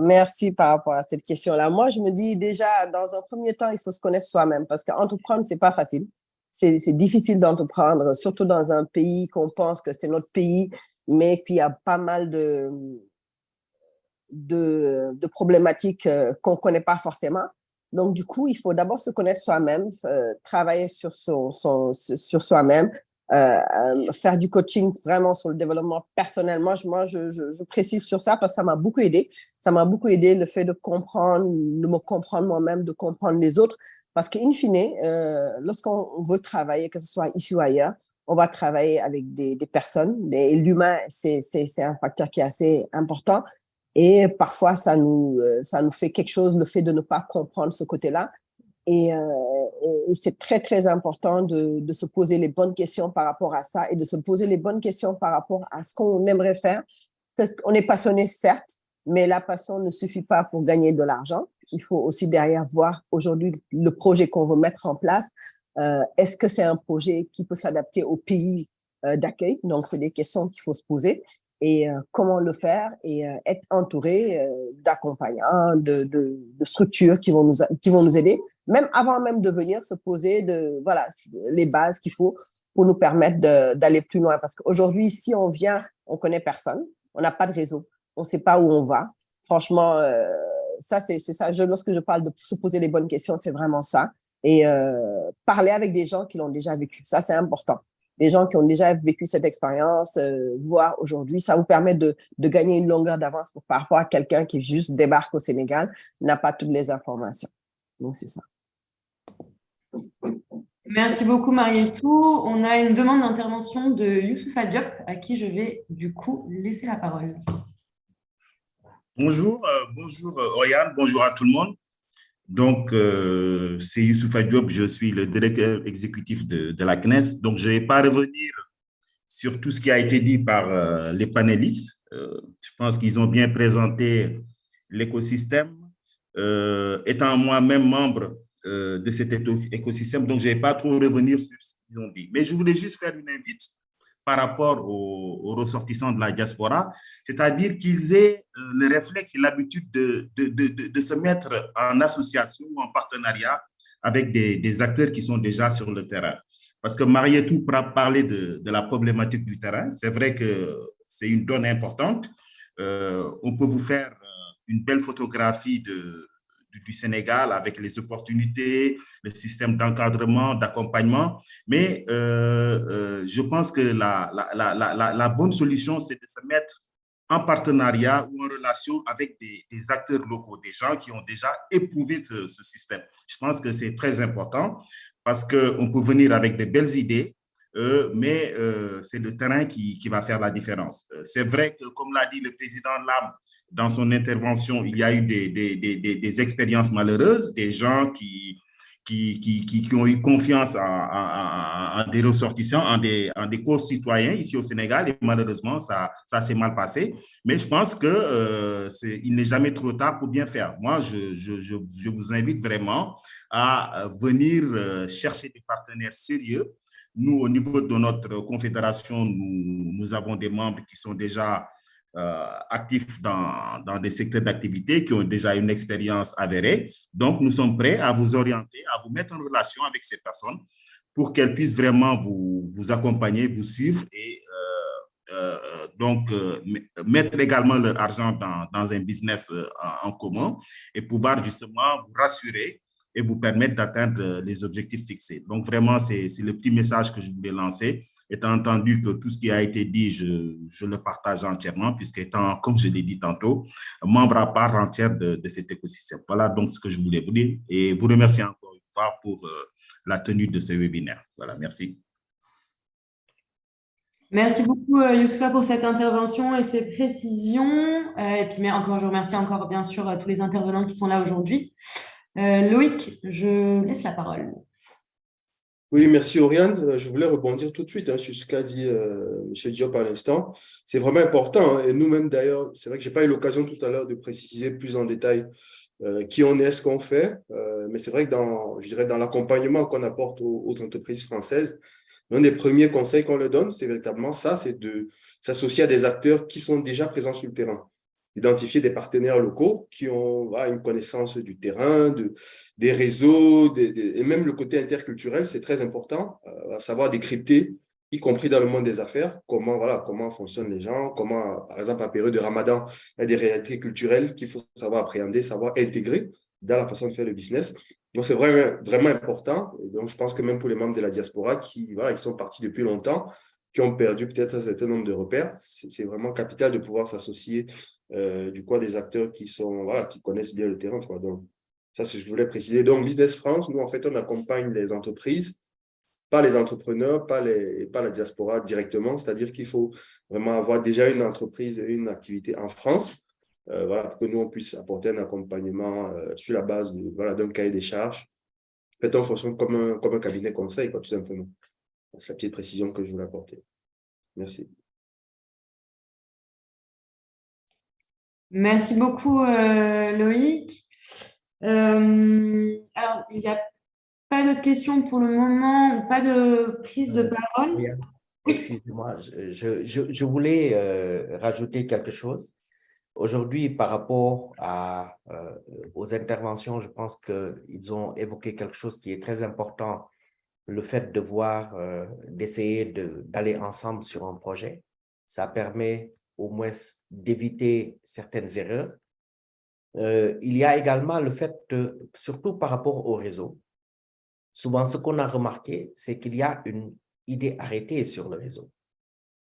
merci par rapport à cette question-là. Moi, je me dis déjà, dans un premier temps, il faut se connaître soi-même parce qu'entreprendre, c'est pas facile. C'est difficile d'entreprendre, surtout dans un pays qu'on pense que c'est notre pays, mais qu'il y a pas mal de problématiques qu'on connaît pas forcément. Donc, du coup, il faut d'abord se connaître soi-même, travailler sur sur soi-même, faire du coaching vraiment sur le développement personnel. Moi, je précise sur ça parce que ça m'a beaucoup aidé. Ça m'a beaucoup aidé le fait de me comprendre moi-même, de comprendre les autres. Parce qu'in fine, lorsqu'on veut travailler, que ce soit ici ou ailleurs, on va travailler avec des personnes. Et l'humain, c'est un facteur qui est assez important. Et parfois, ça nous fait quelque chose, le fait de ne pas comprendre ce côté-là. Et c'est très, très important de se poser les bonnes questions par rapport à ça et de se poser les bonnes questions par rapport à ce qu'on aimerait faire. Parce qu'on est passionné, certes, mais la passion ne suffit pas pour gagner de l'argent. Il faut aussi derrière voir aujourd'hui le projet qu'on veut mettre en place. Est-ce que c'est un projet qui peut s'adapter au pays d'accueil? Donc, c'est des questions qu'il faut se poser. Et comment le faire et être entouré d'accompagnants, de structures qui vont nous aider, même avant même de venir se poser voilà, les bases qu'il faut pour nous permettre d'aller plus loin. Parce qu'aujourd'hui, si on vient, on connaît personne, on n'a pas de réseau, on ne sait pas où on va. Franchement, ça, c'est ça. Lorsque je parle de se poser les bonnes questions, c'est vraiment ça. Et parler avec des gens qui l'ont déjà vécu, ça, c'est important. Des gens qui ont déjà vécu cette expérience, voir aujourd'hui, ça vous permet de gagner une longueur d'avance par rapport à quelqu'un qui juste débarque au Sénégal, n'a pas toutes les informations. Donc, c'est ça. Merci beaucoup, Marietou. On a une demande d'intervention de Youssoufa Diop, à qui je vais du coup laisser la parole. Bonjour, bonjour Oriane, bonjour à tout le monde. Donc, c'est Youssoufa Diop, je suis le directeur exécutif de la CNES. Donc, je ne vais pas revenir sur tout ce qui a été dit par les panélistes. Je pense qu'ils ont bien présenté l'écosystème. Étant moi-même membre de cet écosystème, donc je ne vais pas trop revenir sur ce qu'ils ont dit. Mais je voulais juste faire une invite par rapport aux ressortissants de la diaspora, c'est-à-dire qu'ils aient le réflexe et l'habitude de se mettre en association ou en partenariat avec des acteurs qui sont déjà sur le terrain. Parce que Marietou parlait de la problématique du terrain. C'est vrai que c'est une donne importante. On peut vous faire une belle photographie du Sénégal avec les opportunités, le système d'encadrement, d'accompagnement. Mais je pense que la bonne solution, c'est de se mettre en partenariat ou en relation avec des acteurs locaux, des gens qui ont déjà éprouvé ce système. Je pense que c'est très important parce qu'on peut venir avec de belles idées, mais c'est le terrain qui va faire la différence. C'est vrai que, comme l'a dit le président Lam, dans son intervention, il y a eu des expériences malheureuses, des gens qui ont eu confiance en des ressortissants, en des co-citoyens ici au Sénégal, et malheureusement, ça s'est mal passé. Mais je pense qu'il n'est jamais trop tard pour bien faire. Moi, je vous invite vraiment à venir chercher des partenaires sérieux Nous, au niveau de notre confédération, nous avons des membres qui sont déjà actifs dans des secteurs d'activité, qui ont déjà une expérience avérée. Donc, nous sommes prêts à vous orienter, à vous mettre en relation avec ces personnes pour qu'elles puissent vraiment vous accompagner, vous suivre et mettre également leur argent dans un business en commun et pouvoir justement vous rassurer et vous permettre d'atteindre les objectifs fixés. Donc, vraiment, c'est le petit message que je voulais lancer, étant entendu que tout ce qui a été dit, je le partage entièrement, puisqu'étant, comme je l'ai dit tantôt, membre à part entière de cet écosystème. Voilà donc ce que je voulais vous dire et vous remercier encore une fois pour la tenue de ce webinaire. Voilà, merci. Merci beaucoup, Youssoupha, pour cette intervention et ces précisions. Et puis, mais encore, je remercie encore, bien sûr, tous les intervenants qui sont là aujourd'hui. Loïc, je laisse la parole. Oui, merci Oriane. Je voulais rebondir tout de suite sur ce qu'a dit M. Diop à l'instant. C'est vraiment important, hein. Et nous-mêmes, d'ailleurs, c'est vrai que je n'ai pas eu l'occasion tout à l'heure de préciser plus en détail qui on est, ce qu'on fait. Mais c'est vrai que je dirais, dans l'accompagnement qu'on apporte aux entreprises françaises, l'un des premiers conseils qu'on leur donne, c'est véritablement ça, c'est de s'associer à des acteurs qui sont déjà présents sur le terrain. Identifier des partenaires locaux qui ont une connaissance du terrain, des réseaux, et même le côté interculturel, c'est très important, à savoir décrypter, y compris dans le monde des affaires, comment fonctionnent les gens, comment, par exemple, en période de Ramadan, il y a des réalités culturelles qu'il faut savoir appréhender, savoir intégrer dans la façon de faire le business. Donc, c'est vraiment important. Et donc, je pense que même pour les membres de la diaspora qui sont partis depuis longtemps, qui ont perdu peut-être un certain nombre de repères, c'est vraiment capital de pouvoir s'associer du coup à des acteurs qui connaissent bien le terrain, quoi. Donc, ça, c'est ce que je voulais préciser. Donc, Business France, nous, en fait, on accompagne les entreprises, pas les entrepreneurs, pas la diaspora directement. C'est-à-dire qu'il faut vraiment avoir déjà une entreprise, une activité en France, pour que nous, on puisse apporter un accompagnement sur la base d'un cahier des charges. En fait, on fonctionne comme un cabinet conseil, quoi, tout simplement. C'est la petite précision que je voulais apporter. Merci. Merci beaucoup, Loïc. Alors, il n'y a pas d'autres questions pour le moment, pas de prise de parole. Excusez-moi, je voulais rajouter quelque chose. Aujourd'hui, par rapport aux interventions, je pense qu'ils ont évoqué quelque chose qui est très important, le fait de d'essayer d'aller ensemble sur un projet. Ça permet au moins d'éviter certaines erreurs. Il y a également le fait, surtout par rapport au réseau, souvent ce qu'on a remarqué, c'est qu'il y a une idée arrêtée sur le réseau,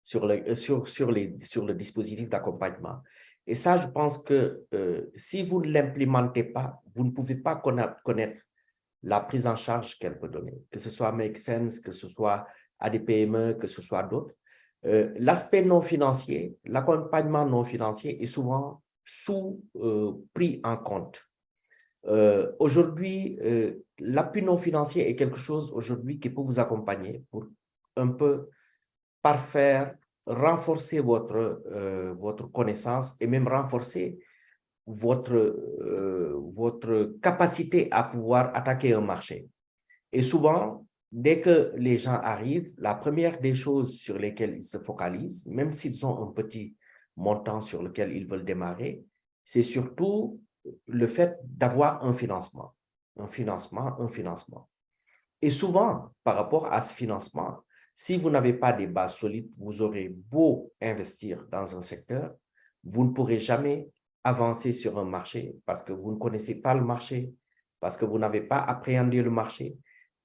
sur le dispositif d'accompagnement. Et ça, je pense que si vous ne l'implémentez pas, vous ne pouvez pas connaître la prise en charge qu'elle peut donner, que ce soit Make Sense, que ce soit ADPME, que ce soit d'autres. L'aspect non financier, l'accompagnement non financier est souvent pris en compte. Aujourd'hui, l'appui non financier est quelque chose aujourd'hui qui peut vous accompagner pour un peu parfaire, renforcer votre connaissance et même renforcer votre capacité à pouvoir attaquer un marché. Et souvent, dès que les gens arrivent, la première des choses sur lesquelles ils se focalisent, même s'ils ont un petit montant sur lequel ils veulent démarrer, c'est surtout le fait d'avoir un financement. Et souvent, par rapport à ce financement, si vous n'avez pas des bases solides, vous aurez beau investir dans un secteur, vous ne pourrez jamais avancer sur un marché parce que vous ne connaissez pas le marché, parce que vous n'avez pas appréhendé le marché,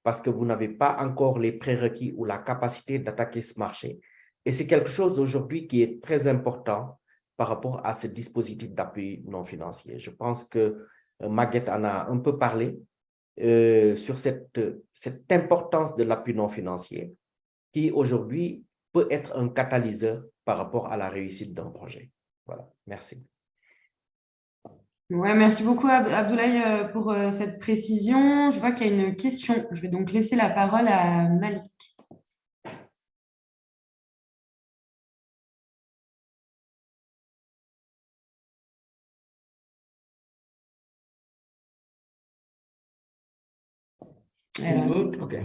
parce que vous n'avez pas encore les prérequis ou la capacité d'attaquer ce marché. Et c'est quelque chose aujourd'hui qui est très important par rapport à ce dispositif d'appui non financier. Je pense que Maguette en a un peu parlé sur cette importance de l'appui non financier qui aujourd'hui peut être un catalyseur par rapport à la réussite d'un projet. Voilà, merci. Ouais, merci beaucoup Abdoulaye pour cette précision. Je vois qu'il y a une question. Je vais donc laisser la parole à Malik. Ok.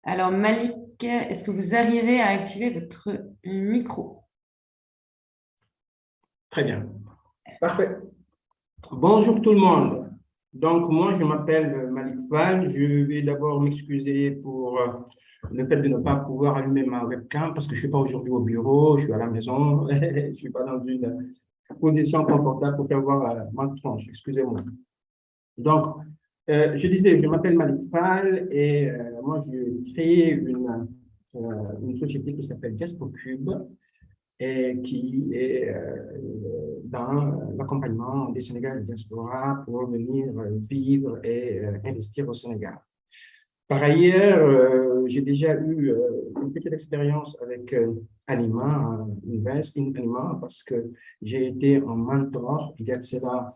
Alors, Malik, est-ce que vous arrivez à activer votre micro? Très bien. Parfait. Bonjour tout le monde. Donc, moi, je m'appelle Malik Fall. Je vais d'abord m'excuser pour le fait de ne pas pouvoir allumer ma webcam parce que je ne suis pas aujourd'hui au bureau, je suis à la maison, je ne suis pas dans une position confortable pour faire voir ma tronche. Excusez-moi. Donc, je disais, je m'appelle Malik Fall et moi, j'ai créé une société qui s'appelle Diaspocube et qui est dans l'accompagnement des Sénégalais de diaspora pour venir vivre et investir au Sénégal. Par ailleurs, j'ai déjà eu une petite expérience avec Anima, Anima, parce que j'ai été un mentor il y a de cela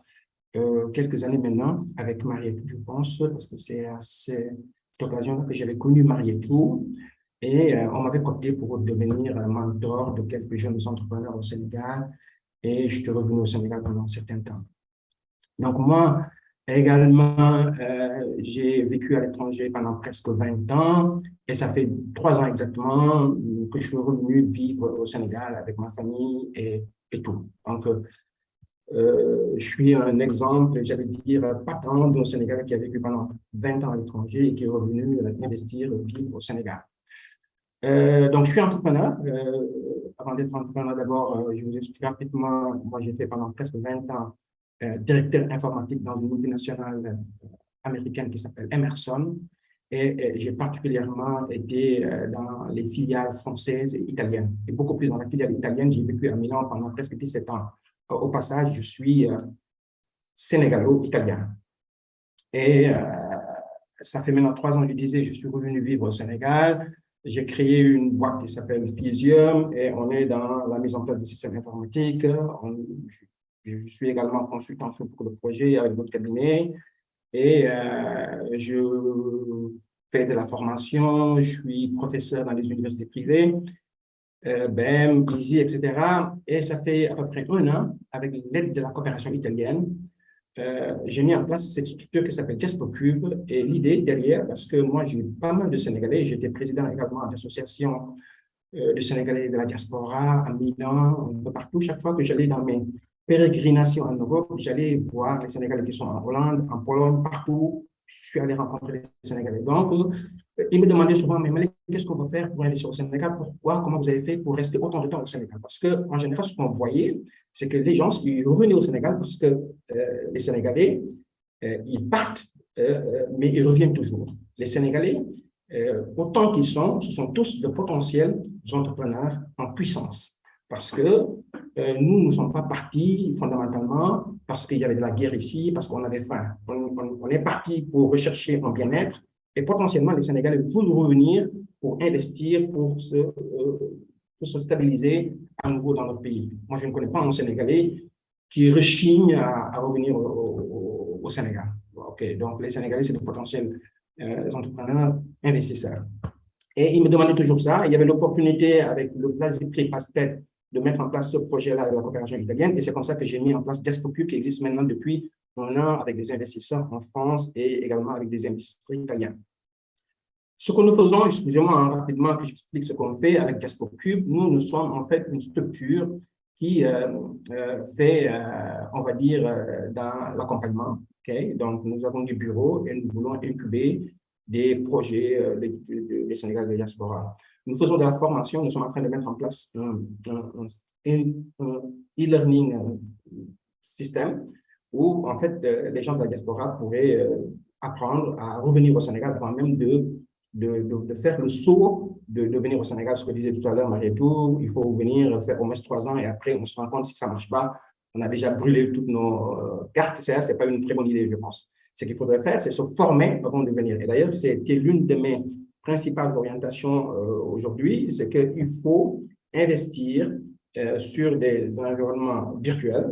quelques années maintenant avec Marietou, je pense, parce que c'est à cette occasion que j'avais connu Marietou. Et on m'avait coopté pour devenir mentor de quelques jeunes entrepreneurs au Sénégal. Et je suis revenu au Sénégal pendant un certain temps. Donc moi, également, j'ai vécu à l'étranger pendant presque 20 ans. Et ça fait 3 ans exactement que je suis revenu vivre au Sénégal avec ma famille et tout. Donc, je suis un exemple, j'allais dire, patent d'un Sénégalais qui a vécu pendant 20 ans à l'étranger et qui est revenu investir, vivre au Sénégal. Donc, je suis entrepreneur. Avant d'être entrepreneur, d'abord, je vous explique rapidement. Moi, j'ai fait pendant presque 20 ans directeur informatique dans une multinationale américaine qui s'appelle Emerson. Et j'ai particulièrement été dans les filiales françaises et italiennes. Et beaucoup plus dans la filiale italienne. J'ai vécu à Milan pendant presque 17 ans. Au passage, je suis sénégalo-italien. Et ça fait maintenant 3 ans, je disais, je suis revenu vivre au Sénégal. J'ai créé une boîte qui s'appelle Physium et on est dans la mise en place des systèmes informatiques. Je suis également consultant sur le projet avec d'autres cabinets et je fais de la formation. Je suis professeur dans les universités privées, BEM, ISI, etc. Et ça fait à peu près 1 an, avec l'aide de la coopération italienne, j'ai mis en place cette structure qui s'appelle Diaspocube. Et l'idée derrière, parce que moi, j'ai pas mal de Sénégalais, j'étais président également d'associations de Sénégalais de la diaspora à Milan, un peu partout. Chaque fois que j'allais dans mes pérégrinations en Europe, j'allais voir les Sénégalais qui sont en Hollande, en Pologne, partout. Je suis allé rencontrer les Sénégalais. Donc, ils me demandaient souvent, mais Malik, qu'est-ce qu'on va faire pour investir au Sénégal? Pourquoi? Comment vous avez fait pour rester autant de temps au Sénégal? Parce qu'en général, ce qu'on voyait, c'est que les gens, ils revenaient au Sénégal parce que les Sénégalais, ils partent, mais ils reviennent toujours. Les Sénégalais, autant qu'ils sont, ce sont tous de potentiels entrepreneurs en puissance. Parce que nous ne sommes pas partis fondamentalement parce qu'il y avait de la guerre ici, parce qu'on avait faim. On est parti pour rechercher un bien-être et potentiellement les Sénégalais veulent revenir pour investir, pour se stabiliser à nouveau dans notre pays. Moi, je ne connais pas un Sénégalais qui rechigne à revenir au Sénégal. Okay. Donc, les Sénégalais, c'est de potentiels entrepreneurs, investisseurs. Et ils me demandaient toujours ça. Il y avait l'opportunité avec le Plasipri Pastet de mettre en place ce projet-là avec la coopération italienne. Et c'est comme ça que j'ai mis en place Diaspocube qui existe maintenant depuis 1 an avec des investisseurs en France et également avec des investisseurs italiens. Ce que nous faisons, excusez-moi rapidement que j'explique ce qu'on fait avec Diaspocube, nous sommes en fait une structure qui fait, on va dire, dans l'accompagnement. Okay? Donc, nous avons des bureaux et nous voulons incuber des projets des Sénégalais de diaspora. Nous faisons de la formation, nous sommes en train de mettre en place un e-learning système où, en fait, les gens de la diaspora pourraient apprendre à revenir au Sénégal avant même de faire le saut de venir au Sénégal. Ce que disait tout à l'heure Marietou, il faut venir faire au moins 3 ans et après, on se rend compte si ça ne marche pas. On a déjà brûlé toutes nos cartes. Ce n'est pas une très bonne idée, je pense. Ce qu'il faudrait faire, c'est se former avant de venir. Et d'ailleurs, c'était l'une de mes principales orientations aujourd'hui, c'est qu'il faut investir sur des environnements virtuels.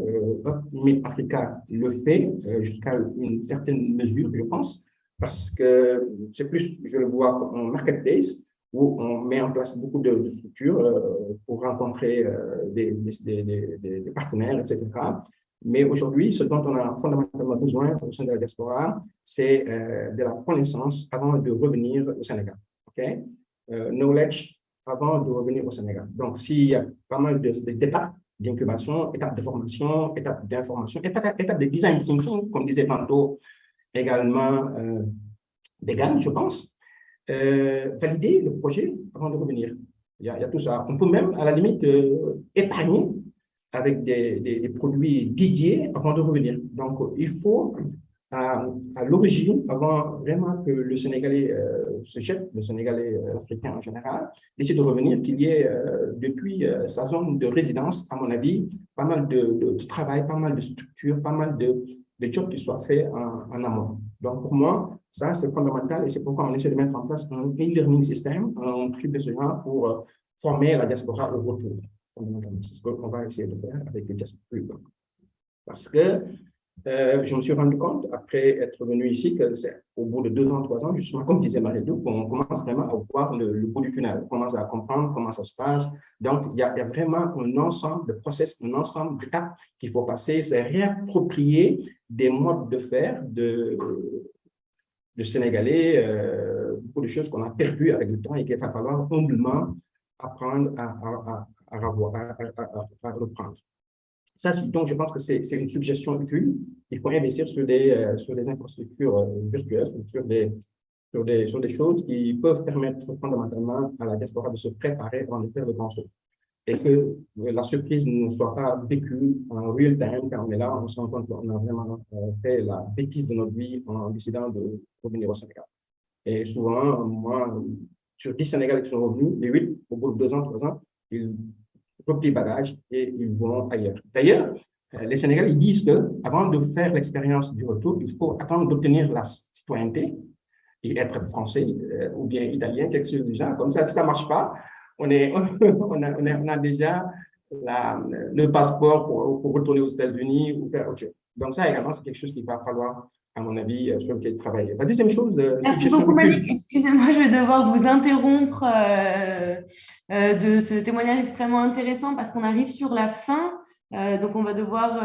Meet Africa le fait jusqu'à une certaine mesure, je pense, parce que c'est plus, je le vois, en marketplace, où on met en place beaucoup de structures pour rencontrer des partenaires, etc. Mais aujourd'hui, ce dont on a fondamentalement besoin au sein de la diaspora, c'est de la connaissance avant de revenir au Sénégal. knowledge avant de revenir au Sénégal. Donc, s'il y a pas mal d'étapes d'incubation, étapes de formation, étapes d'information, étapes de design thinking, comme disait tantôt également Began, je pense, valider le projet avant de revenir. Il y a tout ça. On peut même, à la limite, épargner avec des produits dédiés avant de revenir. Donc, il faut, à l'origine, avant vraiment que le Sénégalais se jette, le Sénégalais africain en général, décide de revenir, qu'il y ait depuis sa zone de résidence, à mon avis, pas mal de travail, pas mal de structures, pas mal de jobs qui soient faits en amont. Donc, pour moi, ça, c'est fondamental et c'est pourquoi on essaie de mettre en place un e-learning system, un truc de ce genre pour former la diaspora au retour. C'est ce qu'on va essayer de faire avec les diasporas. Parce que je me suis rendu compte, après être venu ici, que c'est au bout de 2 ans, 3 ans, justement, comme disait Marie-Lou, qu'on commence vraiment à voir le bout du tunnel, on commence à comprendre comment ça se passe. Donc, il y a vraiment un ensemble de process, un ensemble d'étapes qu'il faut passer, c'est réapproprier des modes de faire de Sénégalais, beaucoup de choses qu'on a perdues avec le temps et qu'il va falloir humblement apprendre à reprendre. Ça, donc, je pense que c'est une suggestion utile. Il faut investir sur des infrastructures virtuelles, sur des choses qui peuvent permettre fondamentalement à la diaspora de se préparer avant de faire le grand saut. Et que la surprise ne soit pas vécue en real time, quand on est là, on se rend compte qu'on a vraiment fait la bêtise de notre vie en décidant de revenir au Sénégal. Et souvent, moi, sur 10 Sénégalais qui sont revenus, les 8, au bout de 2 ans, 3 ans, ils replient bagage et ils vont ailleurs. D'ailleurs, les Sénégalais ils disent qu'avant de faire l'expérience du retour, il faut attendre d'obtenir la citoyenneté et être français ou bien italien, quelque chose du genre. Comme ça, si ça ne marche pas, on a déjà le passeport pour retourner aux États-Unis ou faire autre chose. Donc ça également, c'est quelque chose qu'il va falloir, à mon avis, sur lequel travailler. La deuxième chose… Merci beaucoup, Malik. Excusez-moi, je vais devoir vous interrompre de ce témoignage extrêmement intéressant parce qu'on arrive sur la fin. Donc, on va devoir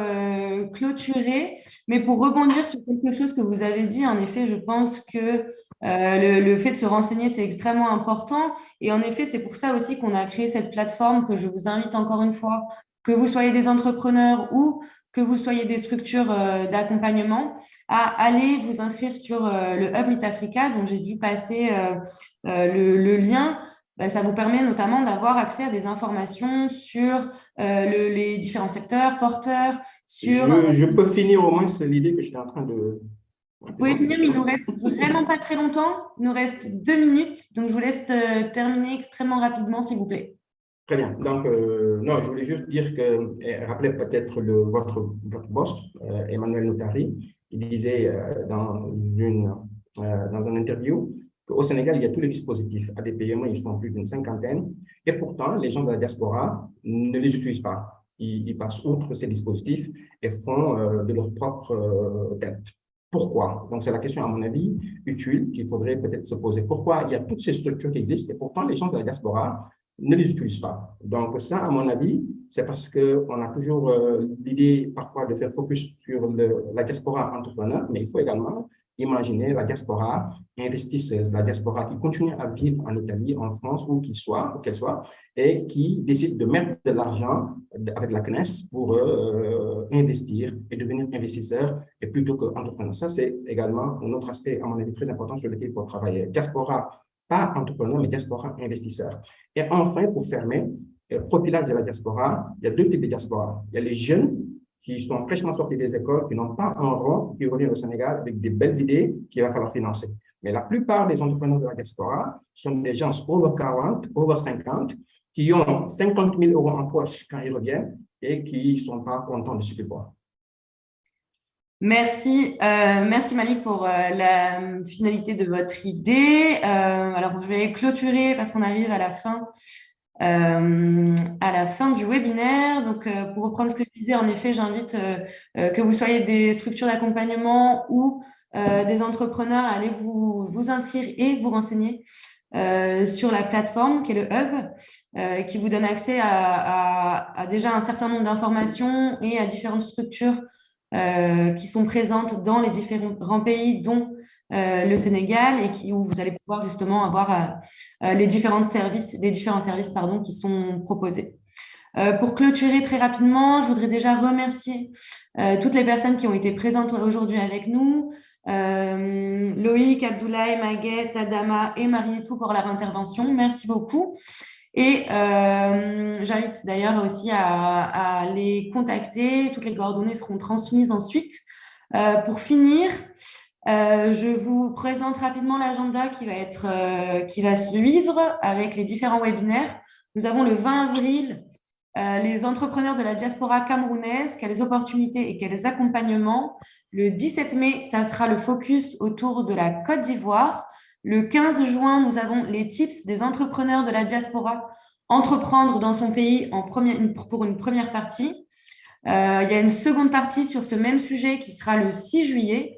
clôturer. Mais pour rebondir sur quelque chose que vous avez dit, en effet, je pense que le fait de se renseigner, c'est extrêmement important. Et en effet, c'est pour ça aussi qu'on a créé cette plateforme que je vous invite encore une fois, que vous soyez des entrepreneurs ou que vous soyez des structures d'accompagnement, à aller vous inscrire sur le Hub Meet Africa, dont j'ai vu passer le lien. Ça vous permet notamment d'avoir accès à des informations sur les différents secteurs, porteurs, sur… Je peux finir au moins l'idée que j'étais en train de… Vous pouvez finir, mais il nous reste vraiment pas très longtemps. Il nous reste 2 minutes, donc je vous laisse terminer extrêmement rapidement, s'il vous plaît. Très bien. Donc, non, je voulais juste dire que, rappelez peut-être votre boss, Emmanuel Notari, il disait dans un interview qu'au Sénégal, il y a tous les dispositifs. À des PME, ils sont plus d'une 50aine. Et pourtant, les gens de la diaspora ne les utilisent pas. Ils passent outre ces dispositifs et font de leur propre tête. Pourquoi? Donc, c'est la question, à mon avis, utile qu'il faudrait peut-être se poser. Pourquoi il y a toutes ces structures qui existent et pourtant, les gens de la diaspora ne les utilisent pas. Donc ça, à mon avis, c'est parce qu'on a toujours l'idée parfois de faire focus sur la diaspora entrepreneur, mais il faut également imaginer la diaspora investisseuse, la diaspora qui continue à vivre en Italie, en France, où qu'elle soit, et qui décide de mettre de l'argent avec la CNES pour investir et devenir investisseur et plutôt qu'entrepreneur. Ça, c'est également un autre aspect, à mon avis, très important sur lequel il faut travailler. Diaspora, pas entrepreneur, mais diaspora investisseur. Et enfin, pour fermer, profilage de la diaspora, il y a 2 types de diaspora. Il y a les jeunes qui sont fraîchement sortis des écoles, qui n'ont pas un rond, qui reviennent au Sénégal avec des belles idées qu'il va falloir financer. Mais la plupart des entrepreneurs de la diaspora sont des gens over 40, over 50, qui ont 50 000 euros en poche quand ils reviennent et qui ne sont pas contents de ce qu'ils voient. Merci, merci Malik pour la finalité de votre idée. Alors, je vais clôturer parce qu'on arrive à la fin du webinaire. Donc, pour reprendre ce que je disais, en effet, j'invite que vous soyez des structures d'accompagnement ou des entrepreneurs à aller vous inscrire et vous renseigner sur la plateforme qui est le Hub, qui vous donne accès à déjà un certain nombre d'informations et à différentes structures qui sont présentes dans les différents pays, dont le Sénégal et où vous allez pouvoir justement avoir les différents services qui sont proposés. Pour clôturer très rapidement, je voudrais déjà remercier toutes les personnes qui ont été présentes aujourd'hui avec nous. Loïc, Abdoulaye, Maguette, Adama et Marietou pour leur intervention. Merci beaucoup. Et j'invite d'ailleurs aussi à les contacter. Toutes les coordonnées seront transmises ensuite. Pour finir, je vous présente rapidement l'agenda qui va suivre avec les différents webinaires. Nous avons le 20 avril les entrepreneurs de la diaspora camerounaise, quelles opportunités et quels accompagnements. Le 17 mai, ça sera le focus autour de la Côte d'Ivoire. Le 15 juin, nous avons les tips des entrepreneurs de la diaspora, entreprendre dans son pays pour une première partie. Il y a une seconde partie sur ce même sujet qui sera le 6 juillet.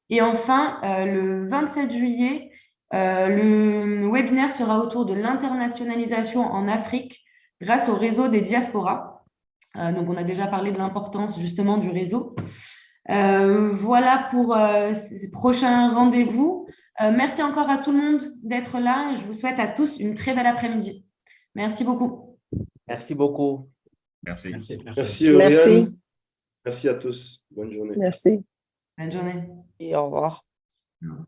Et enfin, le 27 juillet, le webinaire sera autour de l'internationalisation en Afrique grâce au réseau des diasporas. Donc, on a déjà parlé de l'importance justement du réseau. Voilà pour ces prochains rendez-vous. Merci encore à tout le monde d'être là et je vous souhaite à tous une très belle après-midi. Merci beaucoup. Merci beaucoup. Merci. Merci, Oriane. Merci. Merci à tous. Bonne journée. Merci. Bonne journée. Et au revoir. Au revoir.